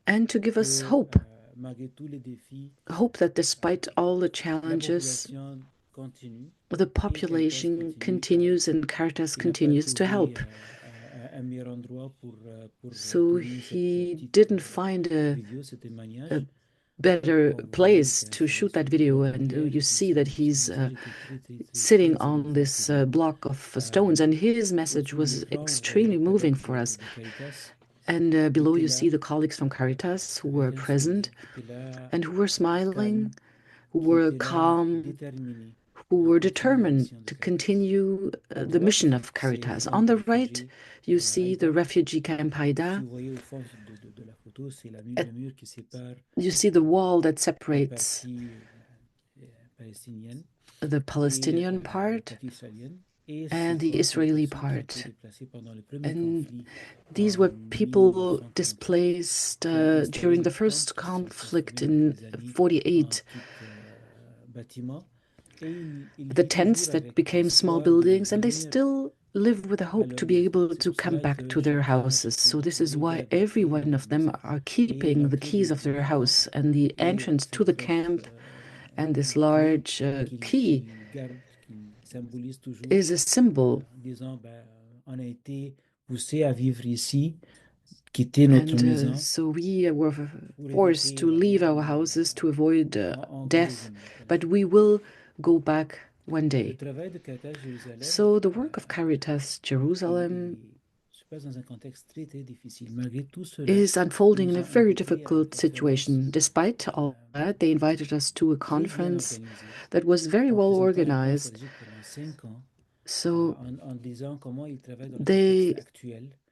Speaker 6: and to give us hope that despite all the challenges, the population continues and Caritas continues to help. So he didn't find a better place to shoot that video, and you see that he's sitting on this block of stones, and his message was extremely moving for us. And below you see the colleagues from Caritas who were present and who were smiling, who were calm, who were determined to continue the mission of Caritas. On the right, you see the refugee camp Ida. You see the wall that separates the Palestinian part and the Israeli part. And these were people displaced during the first conflict in 48. The tents that became small buildings, and they still live with a hope to be able to come back to their houses. So this is why every one of them are keeping the keys of their house, and the entrance to the camp and this large key is a symbol. And so we were forced to leave our houses to avoid death, but we will go back one day. So the work of Caritas Jerusalem is unfolding in a very difficult situation. Despite all that, they invited us to a conference that was very well organized. So they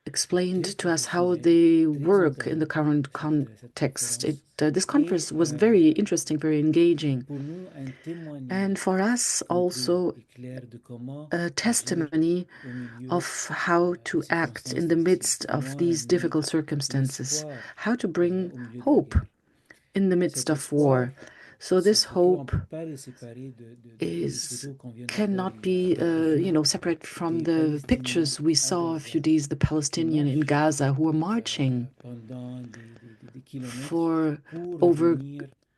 Speaker 6: explained to us how they work in the current context. This conference was very interesting, very engaging. And for us also a testimony of how to act in the midst of these difficult circumstances, how to bring hope in the midst of war. So this hope cannot be, separate from the pictures we saw a few days, the Palestinians in Gaza who were marching for over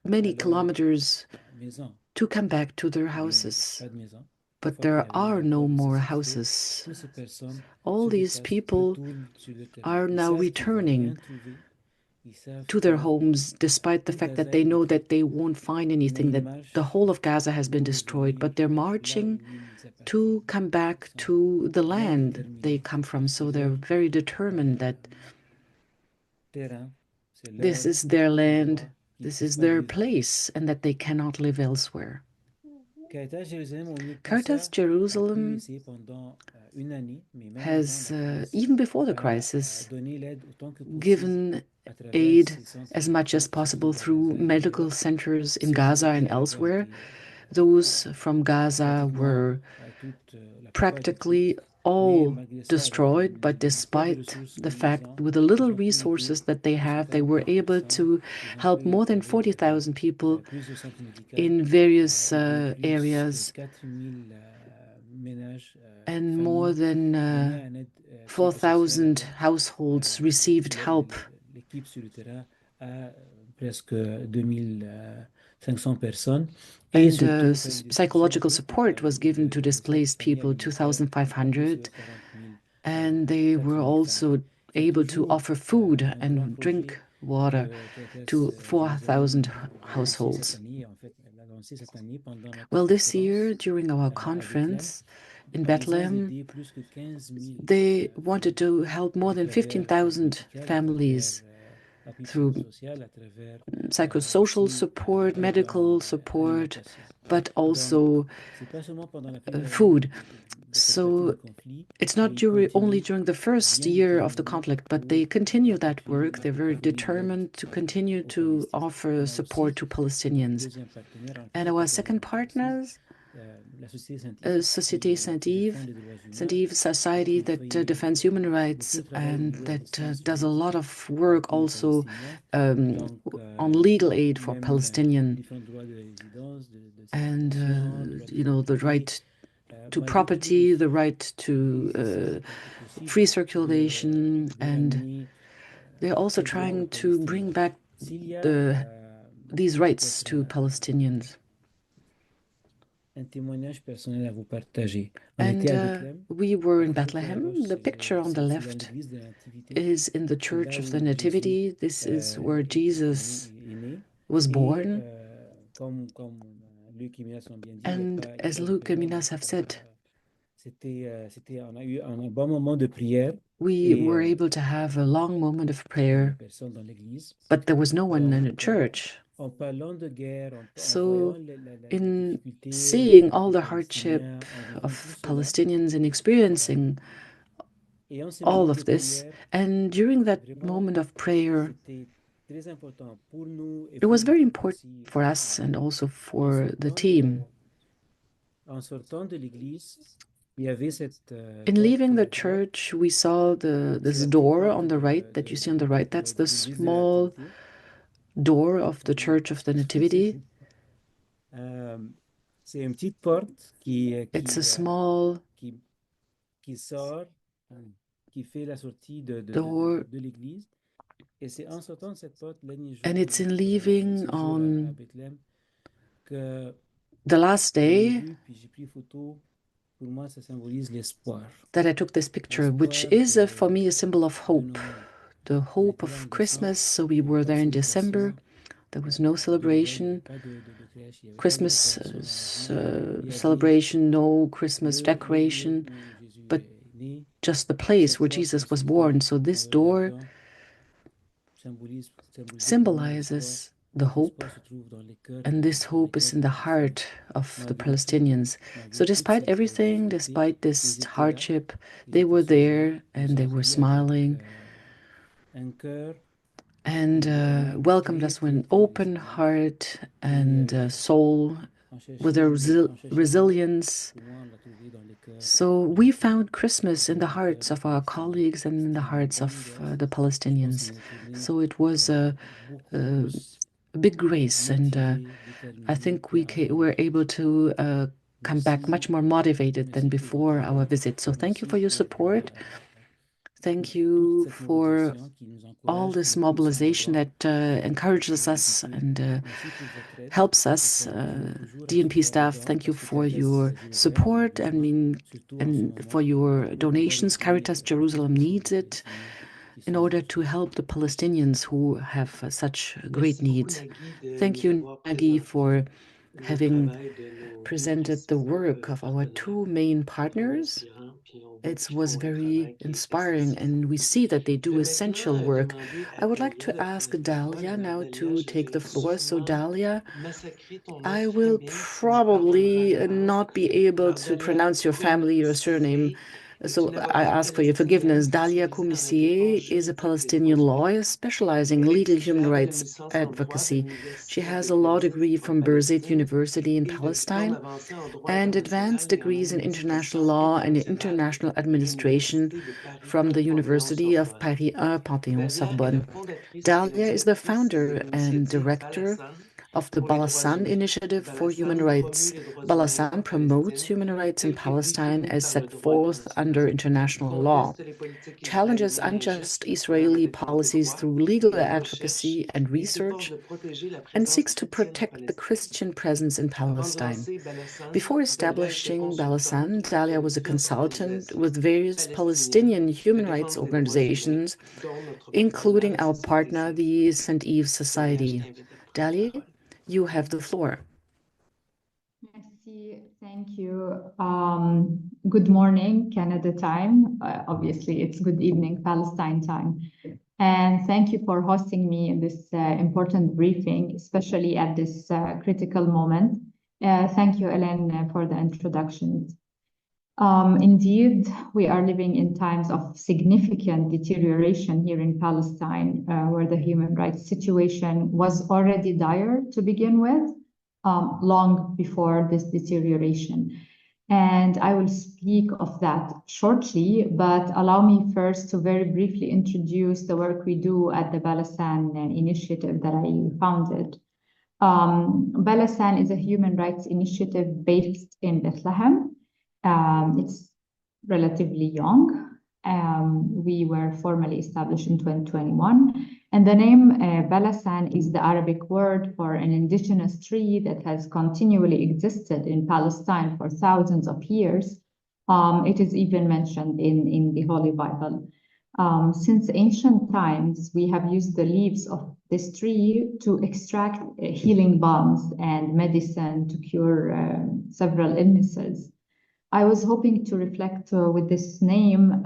Speaker 6: many kilometers to come back to their houses. But there are no more houses. All these people are now returning to their homes, despite the fact that they know that they won't find anything, that the whole of Gaza has been destroyed, but they're marching to come back to the land they come from. So they're very determined that this is their land, this is their place, and that they cannot live elsewhere. Caritas Jerusalem has, even before the crisis, given aid as much as possible through medical centers in Gaza and elsewhere. Those from Gaza were practically all destroyed, but despite the fact, with the little resources that they have, they were able to help more than 40,000 people in various areas, and more than 4,000 households received help. And psychological support was given to displaced people, 2,500, and they were also able to offer food and drink water to 4,000 households. Well, this year, during our conference in Bethlehem, they wanted to help more than 15,000 families through psychosocial support, medical support, but also food. So it's not only during the first year of the conflict, but they continue that work. They're very determined to continue to offer support to Palestinians. And our second partners, Société Saint-Yves society that defends human rights and that does a lot of work also on legal aid for Palestinian, and the right to property, the right to free circulation, and they're also trying to bring back these rights to Palestinians. And we were in Bethlehem. The picture on the left is in the Church of the Nativity. This is where Jesus was born. And as Luc and Minaz have said, we were able to have a long moment of prayer, but there was no one in the church. So in seeing all the hardship of Palestinians and experiencing all of this, and during that moment of prayer, It was very important for us and also for the team. In leaving the church, we saw this door on the right that you see on the right. That's the small door of the Church of the Nativity. It's a small door, and it's in leaving on the last day that I took this picture, which is for me a symbol of hope, the hope of Christmas. So we were there in December. There was no celebration, Christmas celebration, no Christmas decoration, but just the place where Jesus was born. So this door symbolizes the hope, and this hope is in the heart of the Palestinians. So despite everything, despite this hardship, they were there and they were smiling and welcomed us with an open heart and soul, with their resilience. So we found Christmas in the hearts of our colleagues and in the hearts of the Palestinians. So it was a big grace, and I think we were able to come back much more motivated than before our visit. So thank you for your support. Thank you for all this mobilization that encourages us and helps us. DNP staff, thank you for your support. I mean, and for your donations. Caritas Jerusalem needs it in order to help the Palestinians who have such great needs. Thank you, Nagui, for having presented the work of our two main partners. It was very inspiring, and we see that they do essential work. I would like to ask Dalia now to take the floor. So Dalia, I will probably not be able to pronounce your surname. So I ask for your forgiveness. Dalia Koumissier is a Palestinian lawyer specializing in legal human rights advocacy. She has a law degree from Birzeit University in Palestine and advanced degrees in international law and international administration from the University of Paris 1 Panthéon-Sorbonne. Dalia is the founder and director of the Balasan Initiative for Human Rights. Balasan promotes human rights in Palestine as set forth under international law, challenges unjust Israeli policies through legal advocacy and research, and seeks to protect the Christian presence in Palestine. Before establishing Balasan, Dalia was a consultant with various Palestinian human rights organizations, including our partner, the St. Yves Society. Dalia, you have the floor.
Speaker 7: Merci, thank you. Good morning, Canada time. Obviously, it's good evening, Palestine time. And thank you for hosting me in this important briefing, especially at this critical moment. Thank you, Hélène, for the introductions. Indeed, we are living in times of significant deterioration here in Palestine, where the human rights situation was already dire to begin with, long before this deterioration. And I will speak of that shortly, but allow me first to very briefly introduce the work we do at the Balasan initiative that I founded. Balasan is a human rights initiative based in Bethlehem. It's relatively young. We were formally established in 2021. And the name Balasan is the Arabic word for an indigenous tree that has continually existed in Palestine for thousands of years. It is even mentioned in the Holy Bible. Since ancient times, we have used the leaves of this tree to extract healing balms and medicine to cure several illnesses. I was hoping to reflect with this name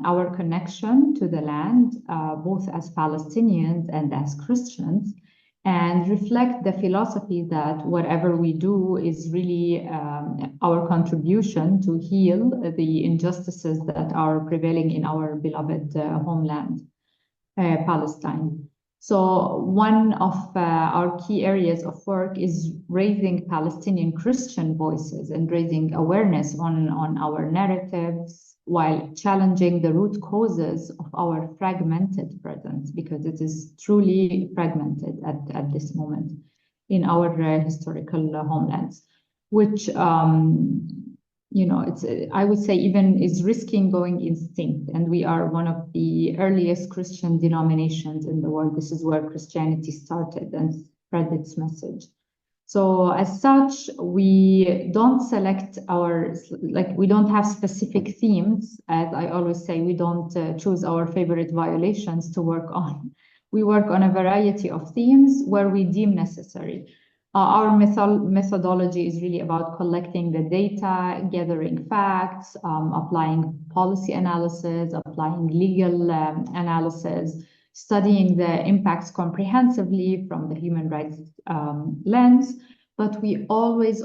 Speaker 7: our connection to the land, both as Palestinians and as Christians, and reflect the philosophy that whatever we do is really our contribution to heal the injustices that are prevailing in our beloved homeland, Palestine. So one of our key areas of work is raising Palestinian Christian voices and raising awareness on our narratives while challenging the root causes of our fragmented presence, because it is truly fragmented at this moment in our historical homelands, which I would say even is risking going extinct. And we are one of the earliest Christian denominations in the world. This is where Christianity started and spread its message. So as such, we don't select we don't have specific themes. As I always say, we don't choose our favorite violations to work on. We work on a variety of themes where we deem necessary. Our methodology is really about collecting the data, gathering facts, applying policy analysis, applying legal analysis, studying the impacts comprehensively from the human rights lens. But we always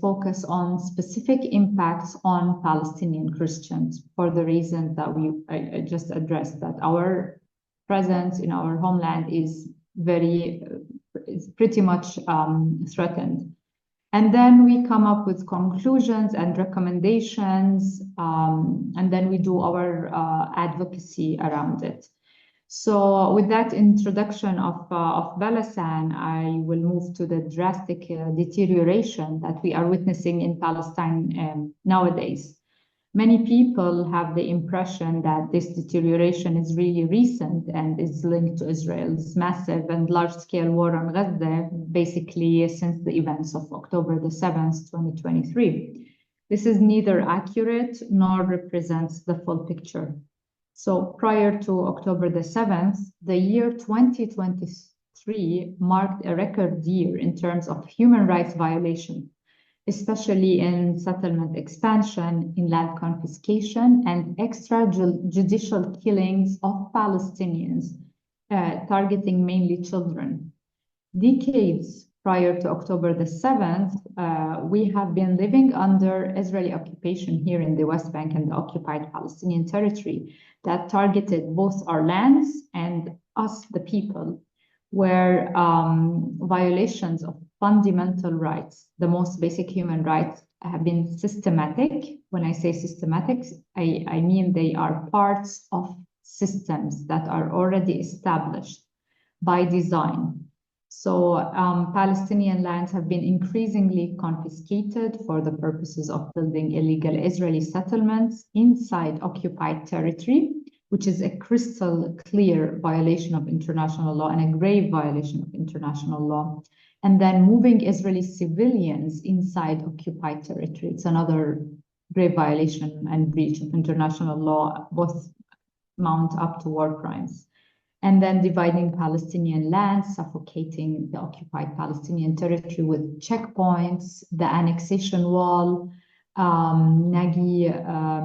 Speaker 7: focus on specific impacts on Palestinian Christians for the reasons that I just addressed, that our presence in our homeland is pretty much threatened. And then we come up with conclusions and recommendations, and then we do our advocacy around it. So with that introduction of Balasan, I will move to the drastic deterioration that we are witnessing in Palestine nowadays. Many people have the impression that this deterioration is really recent and is linked to Israel's massive and large-scale war on Gaza, basically since the events of October the 7th, 2023. This is neither accurate nor represents the full picture. So prior to October the 7th, the year 2023 marked a record year in terms of human rights violation, especially in settlement expansion, in land confiscation, and extrajudicial killings of Palestinians, targeting mainly children. Decades prior to October the 7th, we have been living under Israeli occupation here in the West Bank and the occupied Palestinian territory that targeted both our lands and us, the people, where violations of fundamental rights, the most basic human rights, have been systematic. When I say systematic, I mean they are parts of systems that are already established by design. So Palestinian lands have been increasingly confiscated for the purposes of building illegal Israeli settlements inside occupied territory, which is a crystal clear violation of international law and a grave violation of international law. And then moving Israeli civilians inside occupied territory. It's another grave violation and breach of international law, both mount up to war crimes. And then dividing Palestinian land, suffocating the occupied Palestinian territory with checkpoints, the annexation wall. Nagui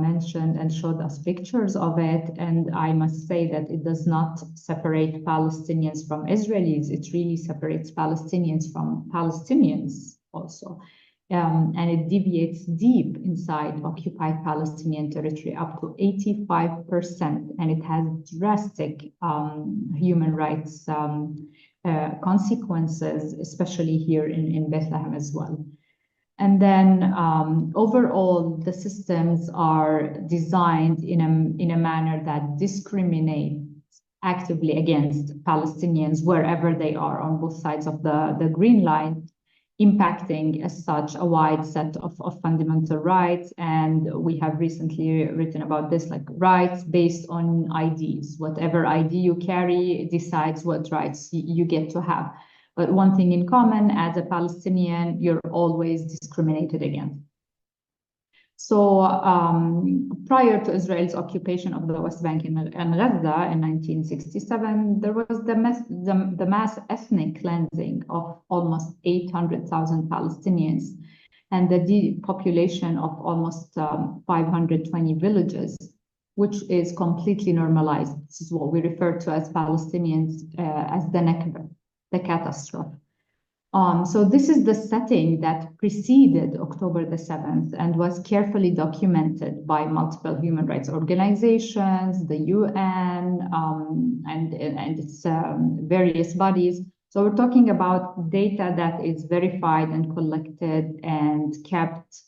Speaker 7: mentioned and showed us pictures of it, and I must say that it does not separate Palestinians from Israelis. It really separates Palestinians from Palestinians also. And it deviates deep inside occupied Palestinian territory, up to 85%, and it has drastic human rights consequences, especially here in Bethlehem as well. And then overall, the systems are designed in a manner that discriminates actively against Palestinians wherever they are on both sides of the green line, impacting as such a wide set of fundamental rights. And we have recently written about this, like rights based on IDs. Whatever ID you carry decides what rights you get to have. But one thing in common, as a Palestinian, you're always discriminated against. So prior to Israel's occupation of the West Bank and Gaza in 1967, there was the mass ethnic cleansing of almost 800,000 Palestinians and the depopulation of almost 520 villages, which is completely normalized. This is what we refer to as Palestinians as the Nakba, the catastrophe. So this is the setting that preceded October the 7th and was carefully documented by multiple human rights organizations, the UN, and its various bodies. So we're talking about data that is verified and collected and kept.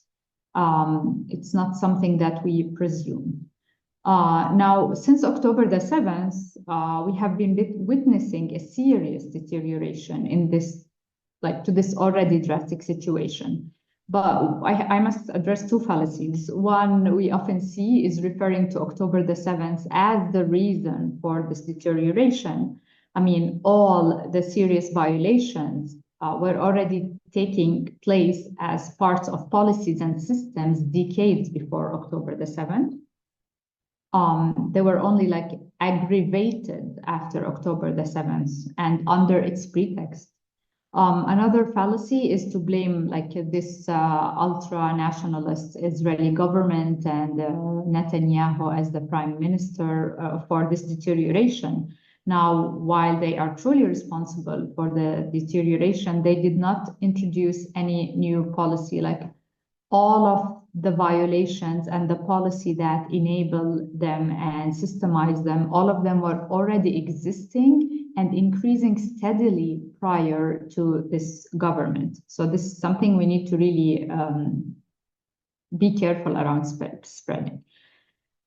Speaker 7: It's not something that we presume. Now, since October the 7th, we have been witnessing a serious deterioration in this, to this already drastic situation. But I must address two fallacies. One we often see is referring to October the 7th as the reason for this deterioration. I mean, all the serious violations were already taking place as parts of policies and systems decades before October the 7th. They were only aggravated after October the 7th and under its pretext. Another fallacy is to blame this ultra-nationalist Israeli government and Netanyahu as the prime minister for this deterioration. Now, while they are truly responsible for the deterioration, they did not introduce any new policy. All of the violations and the policy that enable them and systemize them, all of them were already existing and increasing steadily prior to this government. So this is something we need to really be careful around spreading.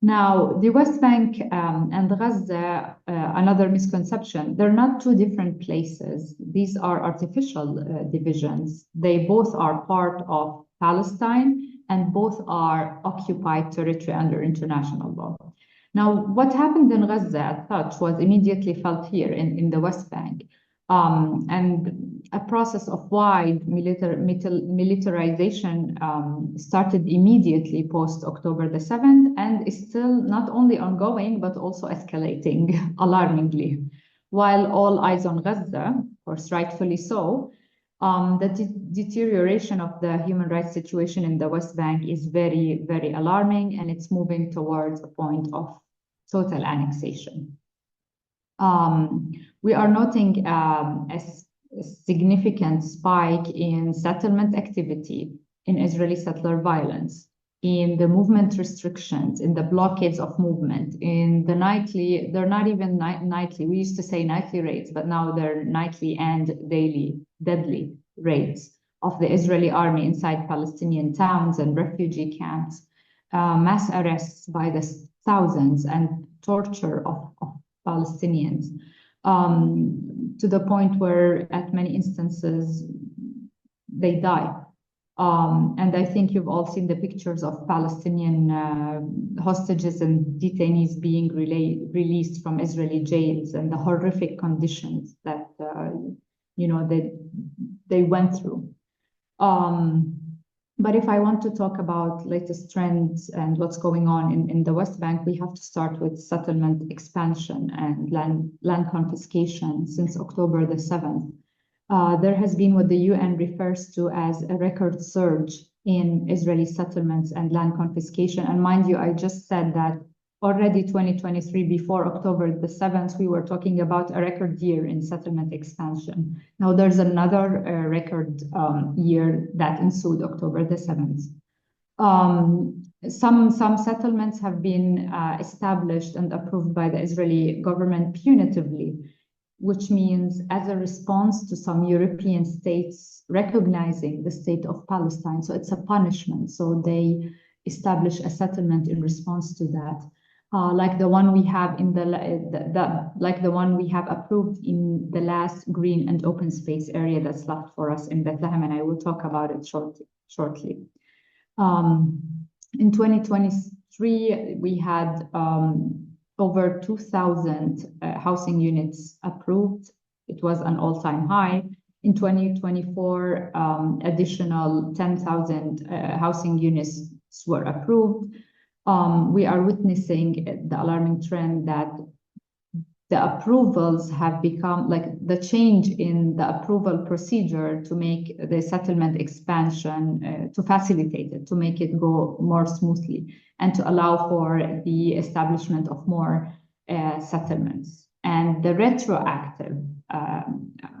Speaker 7: Now, the West Bank and Gaza, another misconception, they're not two different places. These are artificial divisions. They both are part of Palestine and both are occupied territory under international law. Now, what happened in Gaza as such was immediately felt here in the West Bank. And a process of wide militarization started immediately post-October the 7th and is still not only ongoing, but also escalating alarmingly. While all eyes on Gaza, of course, rightfully so, the deterioration of the human rights situation in the West Bank is very, very alarming, and it's moving towards a point of total annexation. We are noting a significant spike in settlement activity, in Israeli settler violence, in the movement restrictions, in the blockades of movement, in the nightly, they're not even nightly, we used to say nightly raids, but now they're nightly and daily deadly raids of the Israeli army inside Palestinian towns and refugee camps, mass arrests by the thousands and torture of Palestinians, to the point where at many instances they die. And I think you've all seen the pictures of Palestinian hostages and detainees being released from Israeli jails and the horrific conditions that they went through. But if I want to talk about latest trends and what's going on in the West Bank, we have to start with settlement expansion and land confiscation since October the 7th. There has been what the UN refers to as a record surge in Israeli settlements and land confiscation. And mind you, I just said that already 2023, before October the 7th, we were talking about a record year in settlement expansion. Now there's another record year that ensued October the 7th. Some settlements have been established and approved by the Israeli government punitively, which means as a response to some European states recognizing the state of Palestine. So it's a punishment. So they establish a settlement in response to that. Like the one we have in like the one we have approved in the last green and open space area that's left for us in Bethlehem, and I will talk about it shortly. In 2023, we had over 2,000 housing units approved. It was an all-time high. In 2024, additional 10,000 housing units were approved. We are witnessing the alarming trend that the approvals have become the change in the approval procedure to make the settlement expansion, to facilitate it, to make it go more smoothly, and to allow for the establishment of more settlements. And the retroactive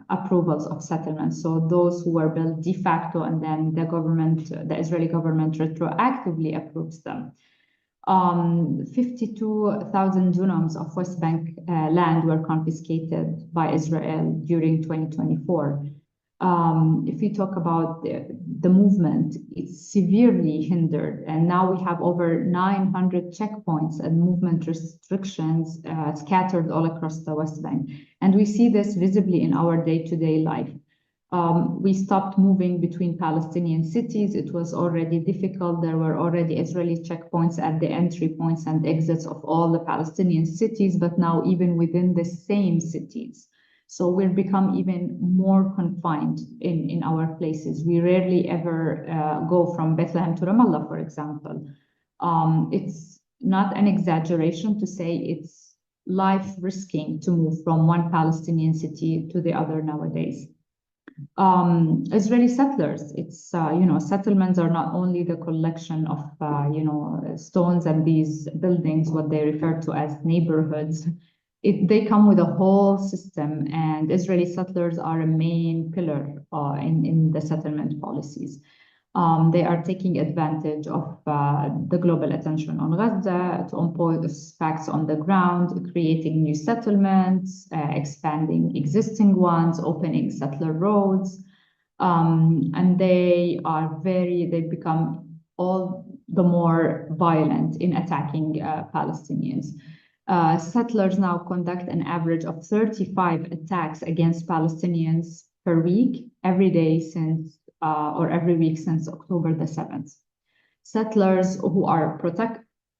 Speaker 7: approvals of settlements. So those who were built de facto, and then the Israeli government retroactively approves them. 52,000 dunams of West Bank land were confiscated by Israel during 2024. If we talk about the movement, it's severely hindered. And now we have over 900 checkpoints and movement restrictions scattered all across the West Bank. And we see this visibly in our day-to-day life. We stopped moving between Palestinian cities. It was already difficult. There were already Israeli checkpoints at the entry points and exits of all the Palestinian cities, but now even within the same cities. So we've become even more confined in our places. We rarely ever go from Bethlehem to Ramallah, for example. It's not an exaggeration to say it's life risking to move from one Palestinian city to the other nowadays. Israeli settlers, it's, settlements are not only the collection of, stones and these buildings, what they refer to as neighborhoods. They come with a whole system, and Israeli settlers are a main pillar in the settlement policies. They are taking advantage of the global attention on Gaza to impose facts on the ground, creating new settlements, expanding existing ones, opening settler roads. And they become all the more violent in attacking Palestinians. Settlers now conduct an average of 35 attacks against Palestinians per week, every day every week since October the 7th. Settlers who are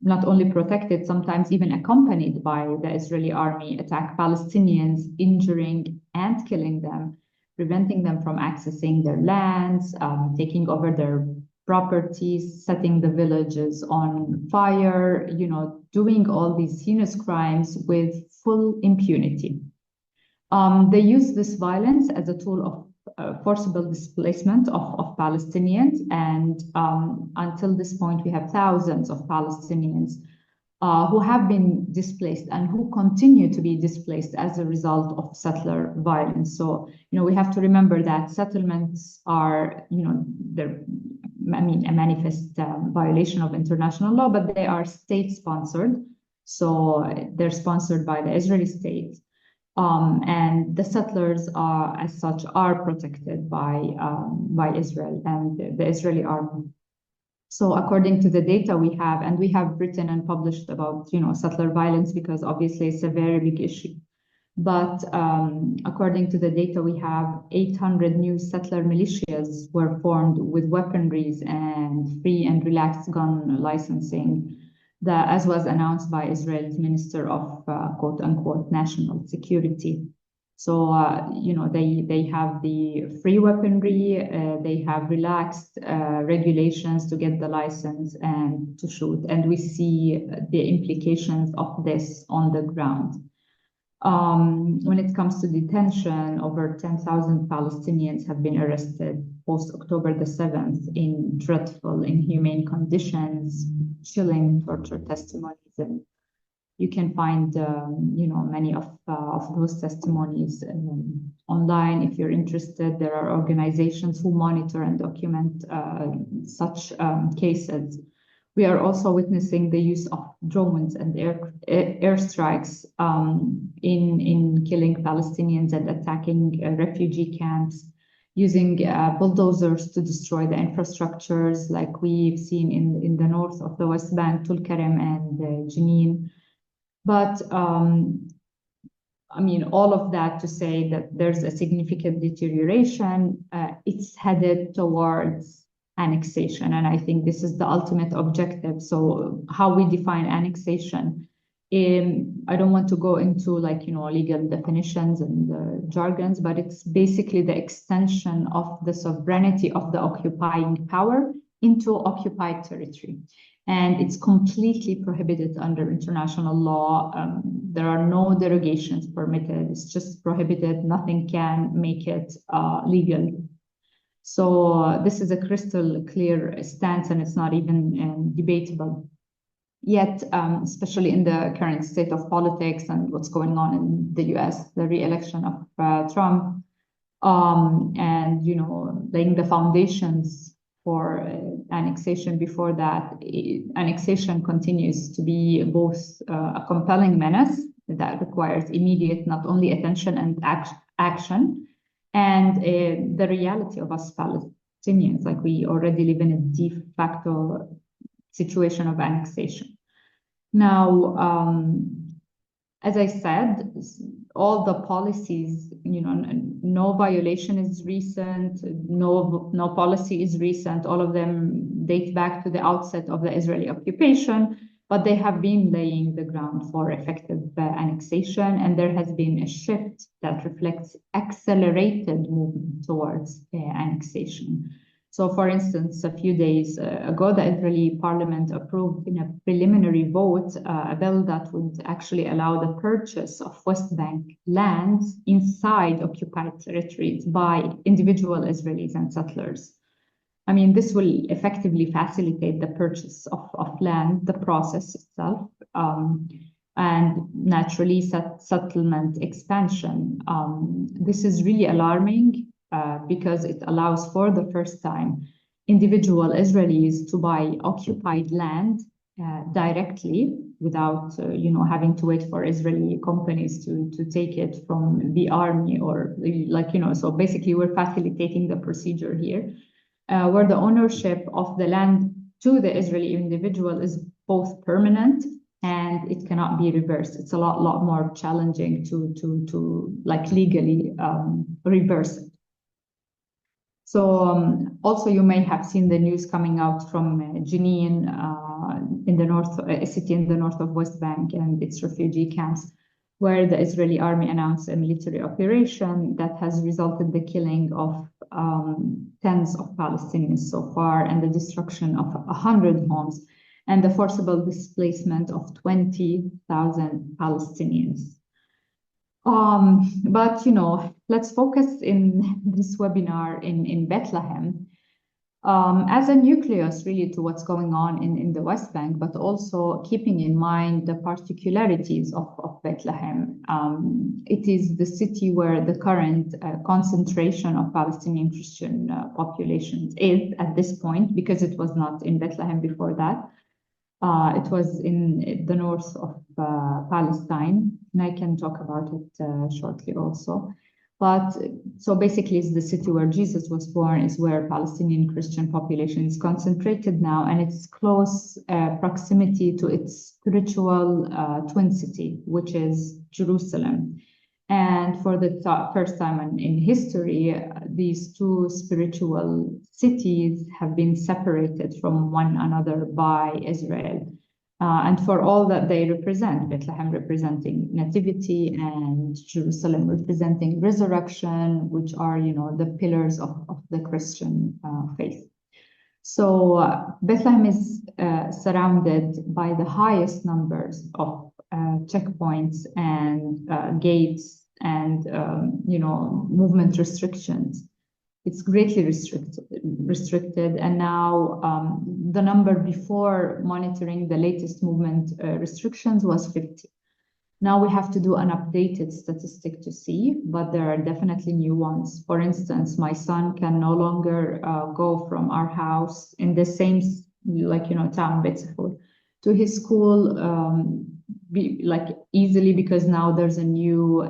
Speaker 7: not only protected, sometimes even accompanied by the Israeli army, attack Palestinians, injuring and killing them, preventing them from accessing their lands, taking over their properties, setting the villages on fire, doing all these heinous crimes with full impunity. They use this violence as a tool of forcible displacement of Palestinians. And until this point, we have thousands of Palestinians who have been displaced and who continue to be displaced as a result of settler violence. So, we have to remember that settlements are, they're, a manifest violation of international law, but they are state-sponsored. So they're sponsored by the Israeli state. And the settlers as such, are protected by Israel and the Israeli army. So according to the data we have, and we have written and published about, settler violence, because obviously it's a very big issue. But according to the data we have, 800 new settler militias were formed with weaponries and free and relaxed gun licensing, as was announced by Israel's Minister of quote unquote national security. So, they have the free weaponry, they have relaxed regulations to get the license and to shoot. And we see the implications of this on the ground. When it comes to detention, over 10,000 Palestinians have been arrested post-October the 7th in dreadful, inhumane conditions, chilling torture testimonies. And you can find, many of those testimonies online. If you're interested, there are organizations who monitor and document such cases. We are also witnessing the use of drones and airstrikes in killing Palestinians and attacking refugee camps, using bulldozers to destroy the infrastructures, like we've seen in the north of the West Bank, Tulkarem and Jenin. But all of that to say that there's a significant deterioration. It's headed towards annexation, and I think this is the ultimate objective. So how we define annexation, I don't want to go into legal definitions and jargons, but it's basically the extension of the sovereignty of the occupying power into occupied territory. And it's completely prohibited under international law. There are no derogations permitted. It's just prohibited. Nothing can make it legal. So this is a crystal clear stance, and it's not even debatable. Yet, especially in the current state of politics and what's going on in the US, the re-election of Trump, and laying the foundations for annexation before that, annexation continues to be both a compelling menace that requires immediate not only attention and action, and the reality of us Palestinians, like we already live in a de facto situation of annexation. Now, as I said, all the policies, no violation is recent, no policy is recent. All of them date back to the outset of the Israeli occupation, but they have been laying the ground for effective annexation, and there has been a shift that reflects accelerated movement towards annexation. So, for instance, a few days ago, the Israeli parliament approved in a preliminary vote a bill that would actually allow the purchase of West Bank lands inside occupied territories by individual Israelis and settlers. I mean, this will effectively facilitate the purchase of land, the process itself, and naturally settlement expansion. This is really alarming. Because it allows for the first time individual Israelis to buy occupied land directly without having to wait for Israeli companies to take it from the army or so basically we're facilitating the procedure here where the ownership of the land to the Israeli individual is both permanent and it cannot be reversed. It's a lot more challenging to legally reverse it. So also you may have seen the news coming out from Jenin in the north, a city in the north of West Bank and its refugee camps, where the Israeli army announced a military operation that has resulted in the killing of tens of Palestinians so far and the destruction of 100 homes and the forcible displacement of 20,000 Palestinians. But, let's focus in this webinar in Bethlehem as a nucleus really to what's going on in the West Bank, but also keeping in mind the particularities of Bethlehem. It is the city where the current concentration of Palestinian Christian populations is at this point, because it was not in Bethlehem before that. It was in the north of Palestine, and I can talk about it shortly also. But so basically, it's the city where Jesus was born, is where Palestinian Christian population is concentrated now, and its close proximity to its spiritual twin city, which is Jerusalem. And for the first time in history, these two spiritual cities have been separated from one another by Israel. And for all that they represent, Bethlehem representing nativity and Jerusalem representing resurrection, which are, the pillars of the Christian faith. So Bethlehem is surrounded by the highest numbers of checkpoints and gates and movement restrictions. It's greatly restricted, and now the number before monitoring the latest movement restrictions was 50. Now we have to do an updated statistic to see, but there are definitely new ones. For instance, my son can no longer go from our house in the same town, Bethlehem, to his school easily, because now there's a new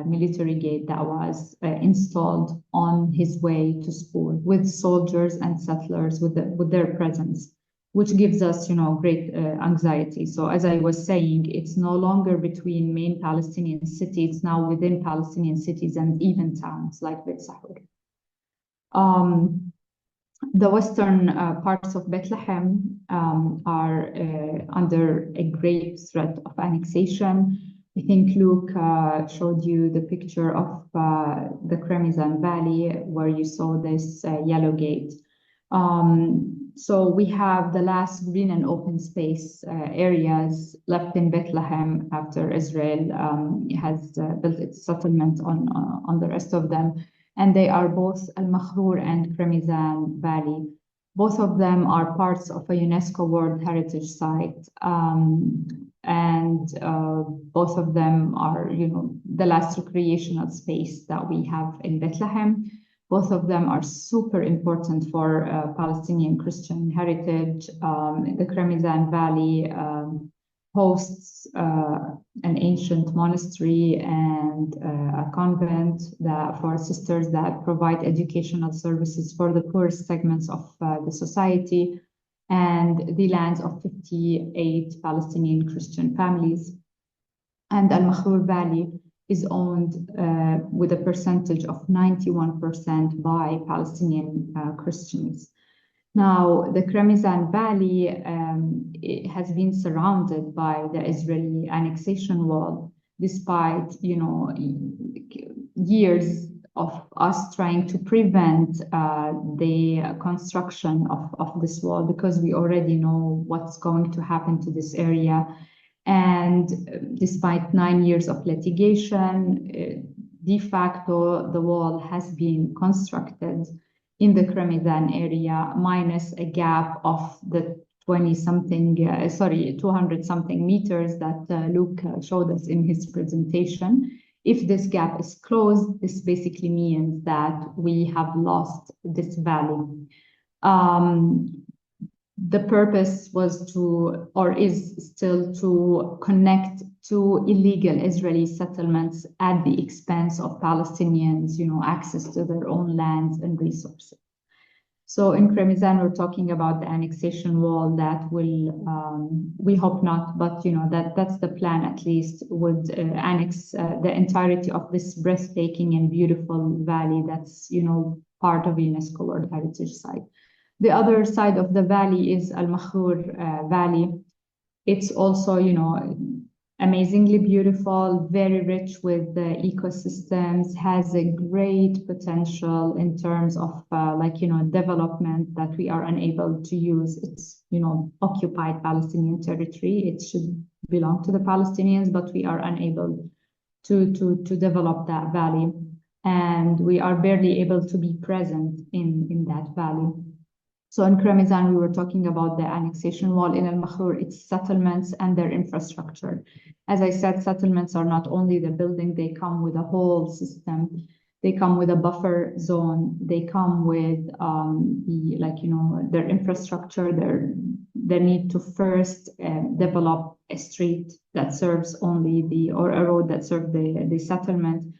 Speaker 7: military gate that was installed on his way to school with soldiers and settlers with their presence, which gives us great anxiety. So as I was saying, it's no longer between main Palestinian cities, it's now within Palestinian cities and even towns like Beit Sahur. The western parts of Bethlehem are under a great threat of annexation. I think Luke showed you the picture of the Kremizan Valley where you saw this yellow gate. So we have the last green and open space areas left in Bethlehem after Israel has built its settlement on the rest of them. And they are both Al-Makhrur and Kremizan Valley. Both of them are parts of a UNESCO World Heritage Site. And both of them are, the last recreational space that we have in Bethlehem. Both of them are super important for Palestinian Christian heritage. The Kremizan Valley hosts an ancient monastery and a convent for sisters that provide educational services for the poorest segments of the society, and the lands of 58 Palestinian Christian families. And Al-Makhrur Valley is owned with a percentage of 91% by Palestinian Christians. Now, the Kremizan Valley it has been surrounded by the Israeli annexation wall, despite years of us trying to prevent the construction of this wall, because we already know what's going to happen to this area. And despite 9 years of litigation, de facto, the wall has been constructed in the Kremizan area, minus a gap of the 200-something meters that Luke showed us in his presentation. If this gap is closed, this basically means that we have lost this valley. The purpose was to, or is still to, connect two illegal Israeli settlements at the expense of Palestinians, access to their own lands and resources. So in Kremizan, we're talking about the annexation wall that will, we hope not, but that's the plan at least, would annex the entirety of this breathtaking and beautiful valley that's, part of UNESCO World Heritage Site. The other side of the valley is Al-Makhrur Valley. It's also, amazingly beautiful, very rich with the ecosystems, has a great potential in terms of development that we are unable to use. It's, occupied Palestinian territory. It should belong to the Palestinians, but we are unable to develop that valley. And we are barely able to be present in that valley. So in Kremizan, we were talking about the annexation wall. In Al-Makhrur, it's settlements and their infrastructure. As I said, settlements are not only the building, they come with a whole system. They come with a buffer zone. They come with their infrastructure, their need to first develop a street that serves only or a road that serves the settlement,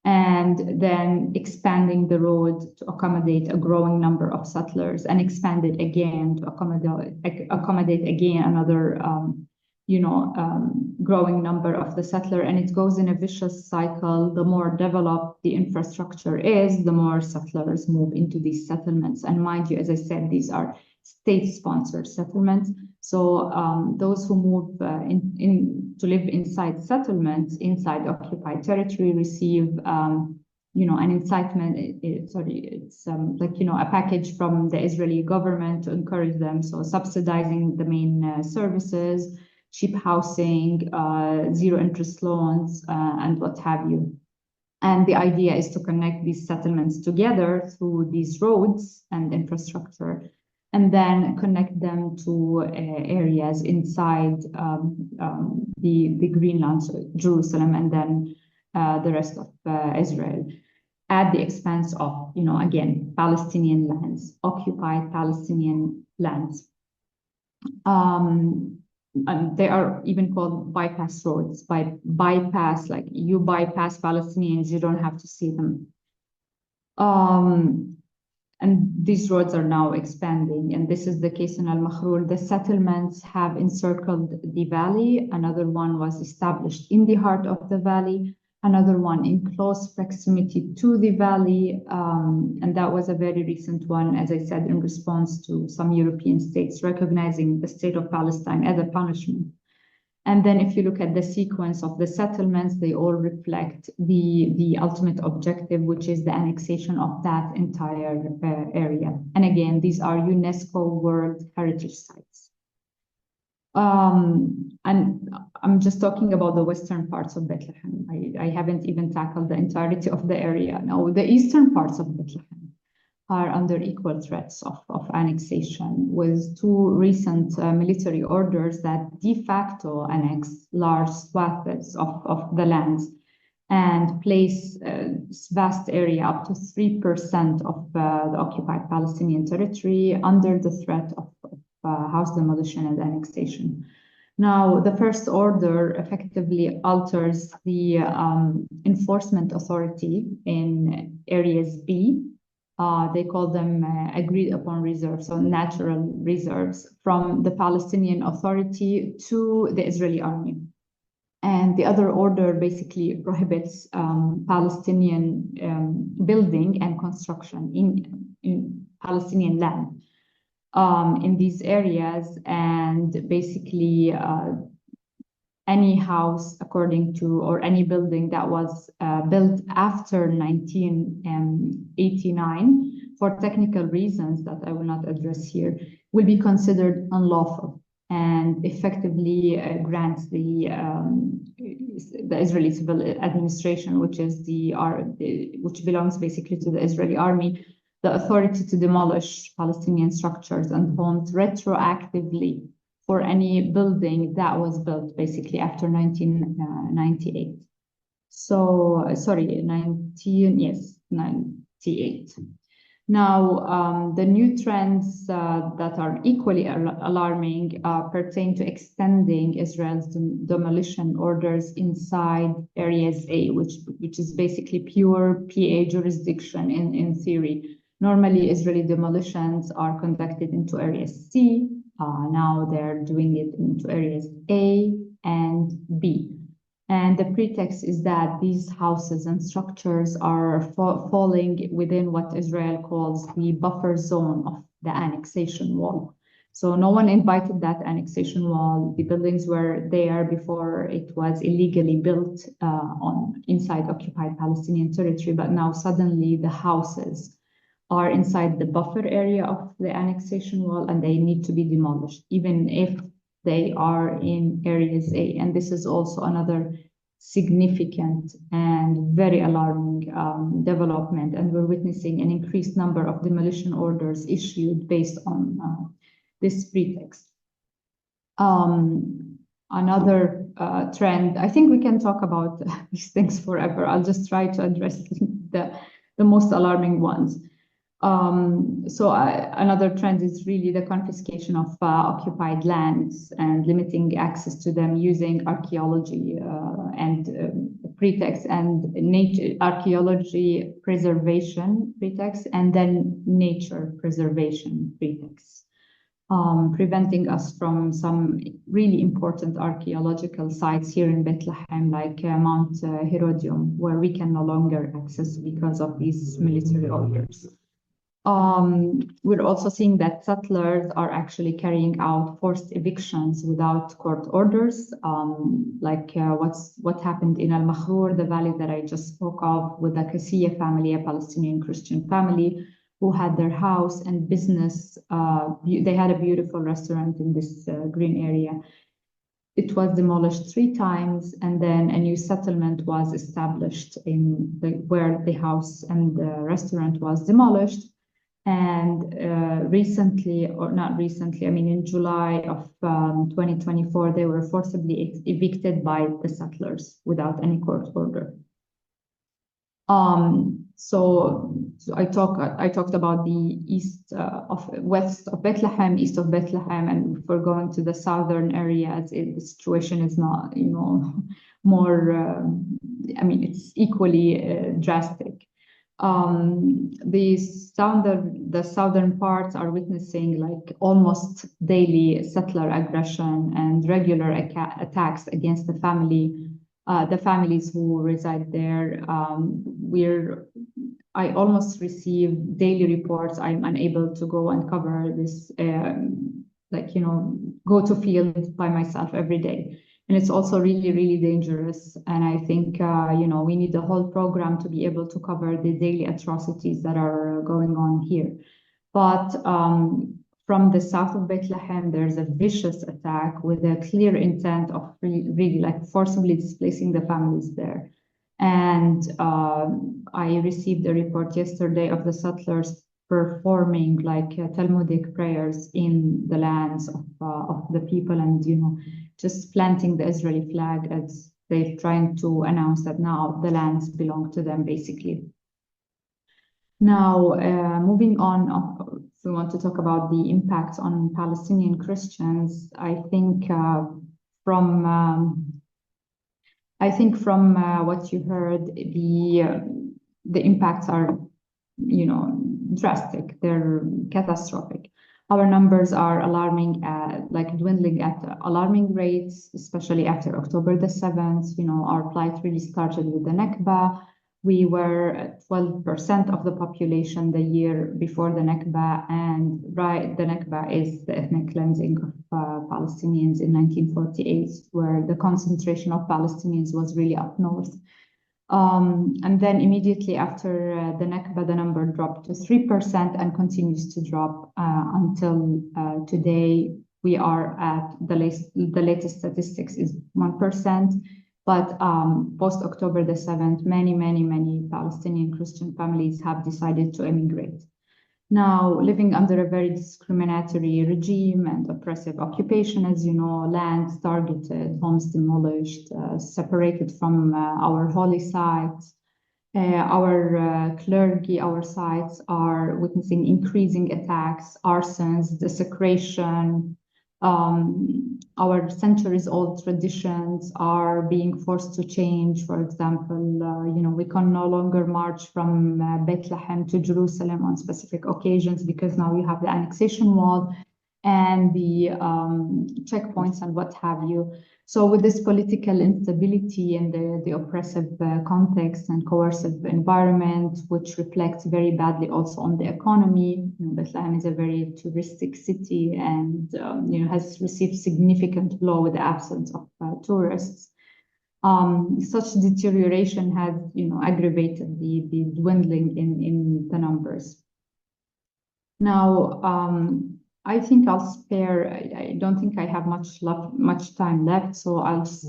Speaker 7: and then expanding the road to accommodate a growing number of settlers, and expand it again to accommodate again another growing number of the settler. And it goes in a vicious cycle. The more developed the infrastructure is, the more settlers move into these settlements. And mind you, as I said, these are state-sponsored settlements. So those who move to live inside settlements, inside occupied territory, receive an incitement. It's a package from the Israeli government to encourage them. So subsidizing the main services, cheap housing, zero interest loans, and what have you. And the idea is to connect these settlements together through these roads and infrastructure, and then connect them to areas inside the Greenland, so Jerusalem, and then the rest of Israel, at the expense of, again, Palestinian lands, occupied Palestinian lands. And they are even called bypass roads. Bypass, like you bypass Palestinians, you don't have to see them. And these roads are now expanding, and this is the case in Al-Makhrur. The settlements have encircled the valley. Another one was established in the heart of the valley, another one in close proximity to the valley, and that was a very recent one, as I said, in response to some European states recognizing the state of Palestine as a punishment. And then if you look at the sequence of the settlements, they all reflect the ultimate objective, which is the annexation of that entire area. And again, these are UNESCO World Heritage Sites. And I'm just talking about the western parts of Bethlehem. I haven't even tackled the entirety of the area. Now, the eastern parts of Bethlehem are under equal threats of annexation, with two recent military orders that de facto annex large swaths of the lands and place vast area, up to 3% of the occupied Palestinian territory, under the threat of house demolition and annexation. Now, the first order effectively alters the enforcement authority in areas B. They call them agreed upon reserves, so natural reserves, from the Palestinian Authority to the Israeli army. And the other order basically prohibits Palestinian building and construction in Palestinian land in these areas, and basically any house according to, or any building that was built after 1989 for technical reasons that I will not address here will be considered unlawful, and effectively grants the Israeli civil administration, which is which belongs basically to the Israeli army, the authority to demolish Palestinian structures and homes retroactively for any building that was built basically after 1998. So, sorry, 98. Now, the new trends that are equally alarming pertain to extending Israel's demolition orders inside areas A, which is basically pure PA jurisdiction in theory. Normally, Israeli demolitions are conducted into areas C. Now they're doing it into areas A and B. And the pretext is that these houses and structures are falling within what Israel calls the buffer zone of the annexation wall. So no one invited that annexation wall. The buildings were there before it was illegally built inside occupied Palestinian territory, but now suddenly the houses are inside the buffer area of the annexation wall, and they need to be demolished, even if they are in areas A. And this is also another significant and very alarming development. And we're witnessing an increased number of demolition orders issued based on this pretext. Another trend, I think we can talk about these things forever. I'll just try to address the most alarming ones. Another trend is really the confiscation of occupied lands and limiting access to them using archaeology and pretext, and archaeology preservation pretext, and then nature preservation pretext, preventing us from some really important archaeological sites here in Bethlehem, like Mount Herodium, where we can no longer access because of these military orders. We're also seeing that settlers are actually carrying out forced evictions without court orders, like what happened in Al-Makhrour, the valley that I just spoke of, with the Kassiya family, a Palestinian Christian family who had their house and business. They had a beautiful restaurant in this green area. It was demolished 3 times, and then a new settlement was established where the house and the restaurant was demolished. And recently, or not recently, I mean in July of 2024, they were forcibly evicted by the settlers without any court order. So I talked about the west of Bethlehem, east of Bethlehem, and if we're going to the southern areas, the situation is not, more. I mean, it's equally drastic. The southern parts are witnessing like almost daily settler aggression and regular attacks against the families who reside there. I almost receive daily reports. I'm unable to go and cover this, go to field by myself every day. And it's also really, really dangerous. And I think, we need the whole program to be able to cover the daily atrocities that are going on here. But from the south of Bethlehem, there's a vicious attack with a clear intent of really like forcibly displacing the families there. And I received a report yesterday of the settlers performing like Talmudic prayers in the lands of the people, and just planting the Israeli flag as they're trying to announce that now the lands belong to them, basically. Now, moving on, if we want to talk about the impact on Palestinian Christians, I think from what you heard, the impacts are, drastic. They're catastrophic. Our numbers are alarming, dwindling at alarming rates, especially after October the 7th. Our plight really started with the Nakba. We were at 12% of the population the year before the Nakba, and the Nakba is the ethnic cleansing of Palestinians in 1948, where the concentration of Palestinians was really up north. And then immediately after the Nakba, the number dropped to 3% and continues to drop until today. We are at the latest statistics is 1%. But post-October the 7th, many Palestinian Christian families have decided to emigrate. Now, living under a very discriminatory regime and oppressive occupation, as you know, lands targeted, homes demolished, separated from our holy sites. Our clergy, our sites are witnessing increasing attacks, arsons, desecration. Our centuries-old traditions are being forced to change. For example, we can no longer march from Bethlehem to Jerusalem on specific occasions because now you have the annexation wall and the checkpoints and what have you. So with this political instability and the oppressive context and coercive environment, which reflects very badly also on the economy, Bethlehem is a very touristic city and has received significant blow with the absence of tourists. Such deterioration has aggravated the dwindling in the numbers. Now, I think I'll spare. I don't think I have much time left, so I'll just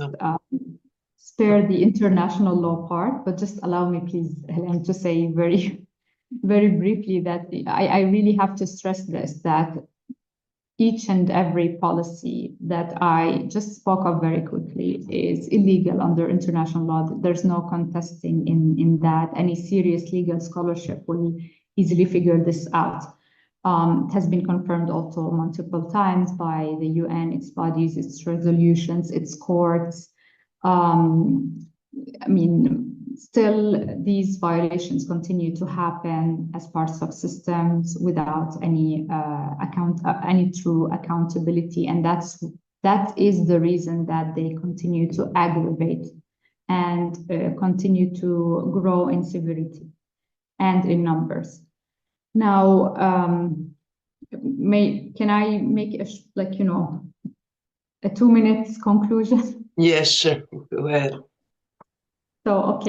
Speaker 7: spare the international law part. But just allow me, please, Helen, to say very briefly that I really have to stress this, that each and every policy that I just spoke of very quickly is illegal under international law. There's no contesting in that. Any serious legal scholarship will easily figure this out. It has been confirmed also multiple times by the UN, its bodies, its resolutions, its courts. Still, these violations continue to happen as parts of systems without any true accountability, and that is the reason that they continue to aggravate and continue to grow in severity and in numbers. Now, can I make a 2 minutes conclusion?
Speaker 1: Yes, sure. Go ahead.
Speaker 7: So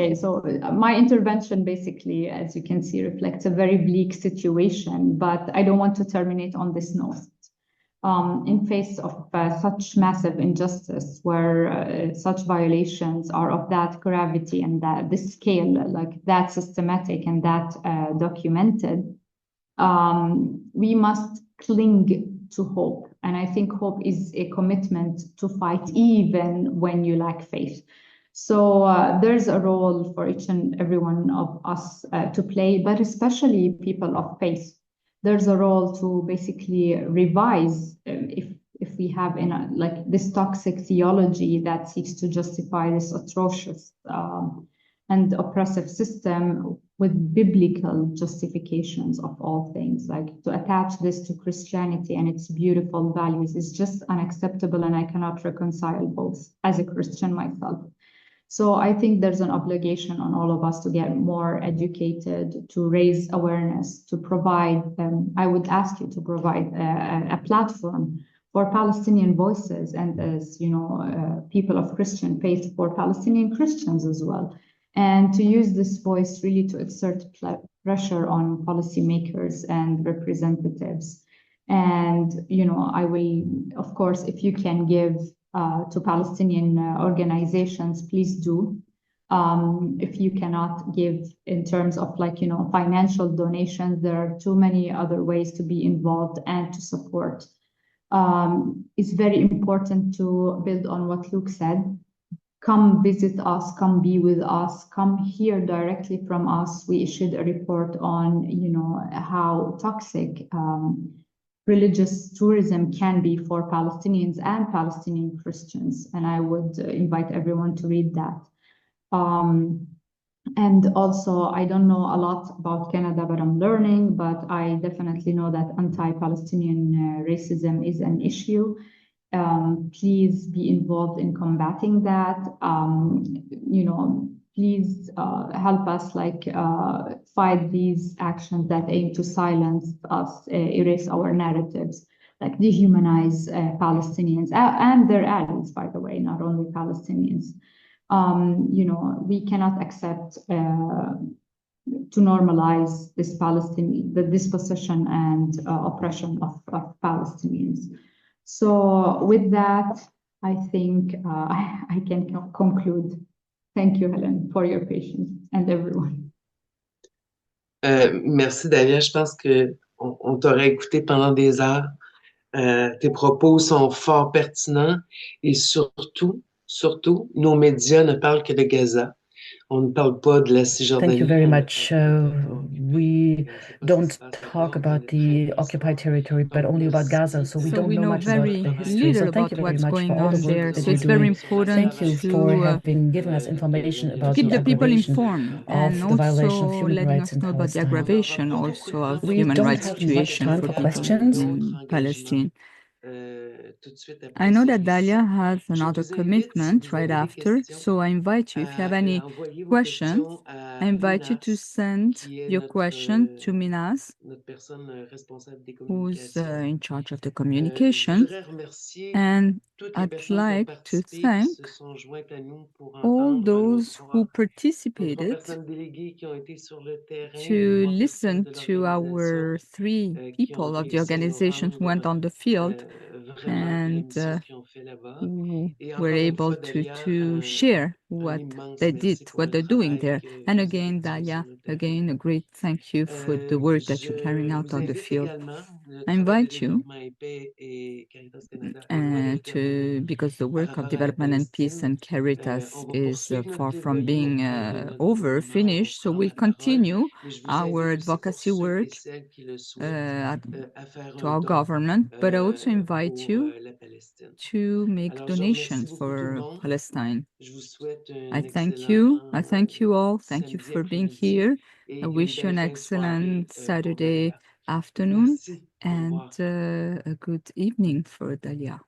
Speaker 7: my intervention basically, as you can see, reflects a very bleak situation, but I don't want to terminate on this note. In face of such massive injustice, where such violations are of that gravity and this scale, like that systematic and that documented, we must cling to hope. And I think hope is a commitment to fight even when you lack faith. So there's a role for each and every one of us to play, but especially people of faith. There's a role to basically revise if we have this toxic theology that seeks to justify this atrocious and oppressive system with biblical justifications of all things. Like, to attach this to Christianity and its beautiful values is just unacceptable, and I cannot reconcile both as a Christian myself. So I think there's an obligation on all of us to get more educated, to raise awareness, to provide, I would ask you to provide a platform for Palestinian voices, and as people of Christian faith, for Palestinian Christians as well. And to use this voice really to exert pressure on policymakers and representatives. And, I will, of course, if you can give to Palestinian organizations, please do. If you cannot give in terms of like, financial donations, there are too many other ways to be involved and to support. It's very important to build on what Luke said. Come visit us, come be with us, come hear directly from us. We issued a report on, how toxic religious tourism can be for Palestinians and Palestinian Christians. And I would invite everyone to read that. And also, I don't know a lot about Canada, but I'm learning, but I definitely know that anti-Palestinian racism is an issue. Please be involved in combating that. Please help us fight these actions that aim to silence us, erase our narratives, like dehumanize Palestinians and their allies, by the way, not only Palestinians. We cannot accept to normalize the dispossession and oppression of Palestinians. So with that, I think I can conclude. Thank you, Helen, for your patience and everyone.
Speaker 1: Merci, Dalia. Je pense qu'on t'aurait écouté pendant des heures. Tes propos sont fort pertinents et surtout, nos médias ne parlent que de Gaza. On ne parle pas de la Cisjordanie.
Speaker 6: Thank you very much. We don't talk about the occupied territory, but only about Gaza. So we don't know much about the history. So thank you very much for all the work that you're doing.
Speaker 2: Very important.
Speaker 6: Thank you for having given us information about
Speaker 2: keep the people
Speaker 6: aggravation
Speaker 2: informed
Speaker 6: of
Speaker 2: and
Speaker 6: the violation of
Speaker 2: also
Speaker 6: human
Speaker 2: letting
Speaker 6: rights
Speaker 2: us
Speaker 6: in
Speaker 2: know about the
Speaker 6: Palestine.
Speaker 2: aggravation also of
Speaker 6: We
Speaker 2: human
Speaker 6: don't
Speaker 2: rights
Speaker 6: have much
Speaker 2: situation
Speaker 6: time
Speaker 2: for
Speaker 6: for
Speaker 2: people
Speaker 6: questions.
Speaker 2: in Palestine. I know that Dalia has another commitment right after, so I invite you, if you have any questions, I invite you to send your question to Minaz, who's in charge of the communications, and I'd like to thank all those who participated to listen to our 3 people of the organization who went on the field and who were able to share what they did, what they're doing there. And again, Dalia, again, a great thank you for the work that you're carrying out on the field. I invite you because the work of development and peace and Caritas is far from being finished. So we'll continue our advocacy work to our government, but I also invite you to make donations for Palestine. I thank you. I thank you all. Thank you for being here. I wish you an excellent Saturday afternoon and a good evening for Dalia.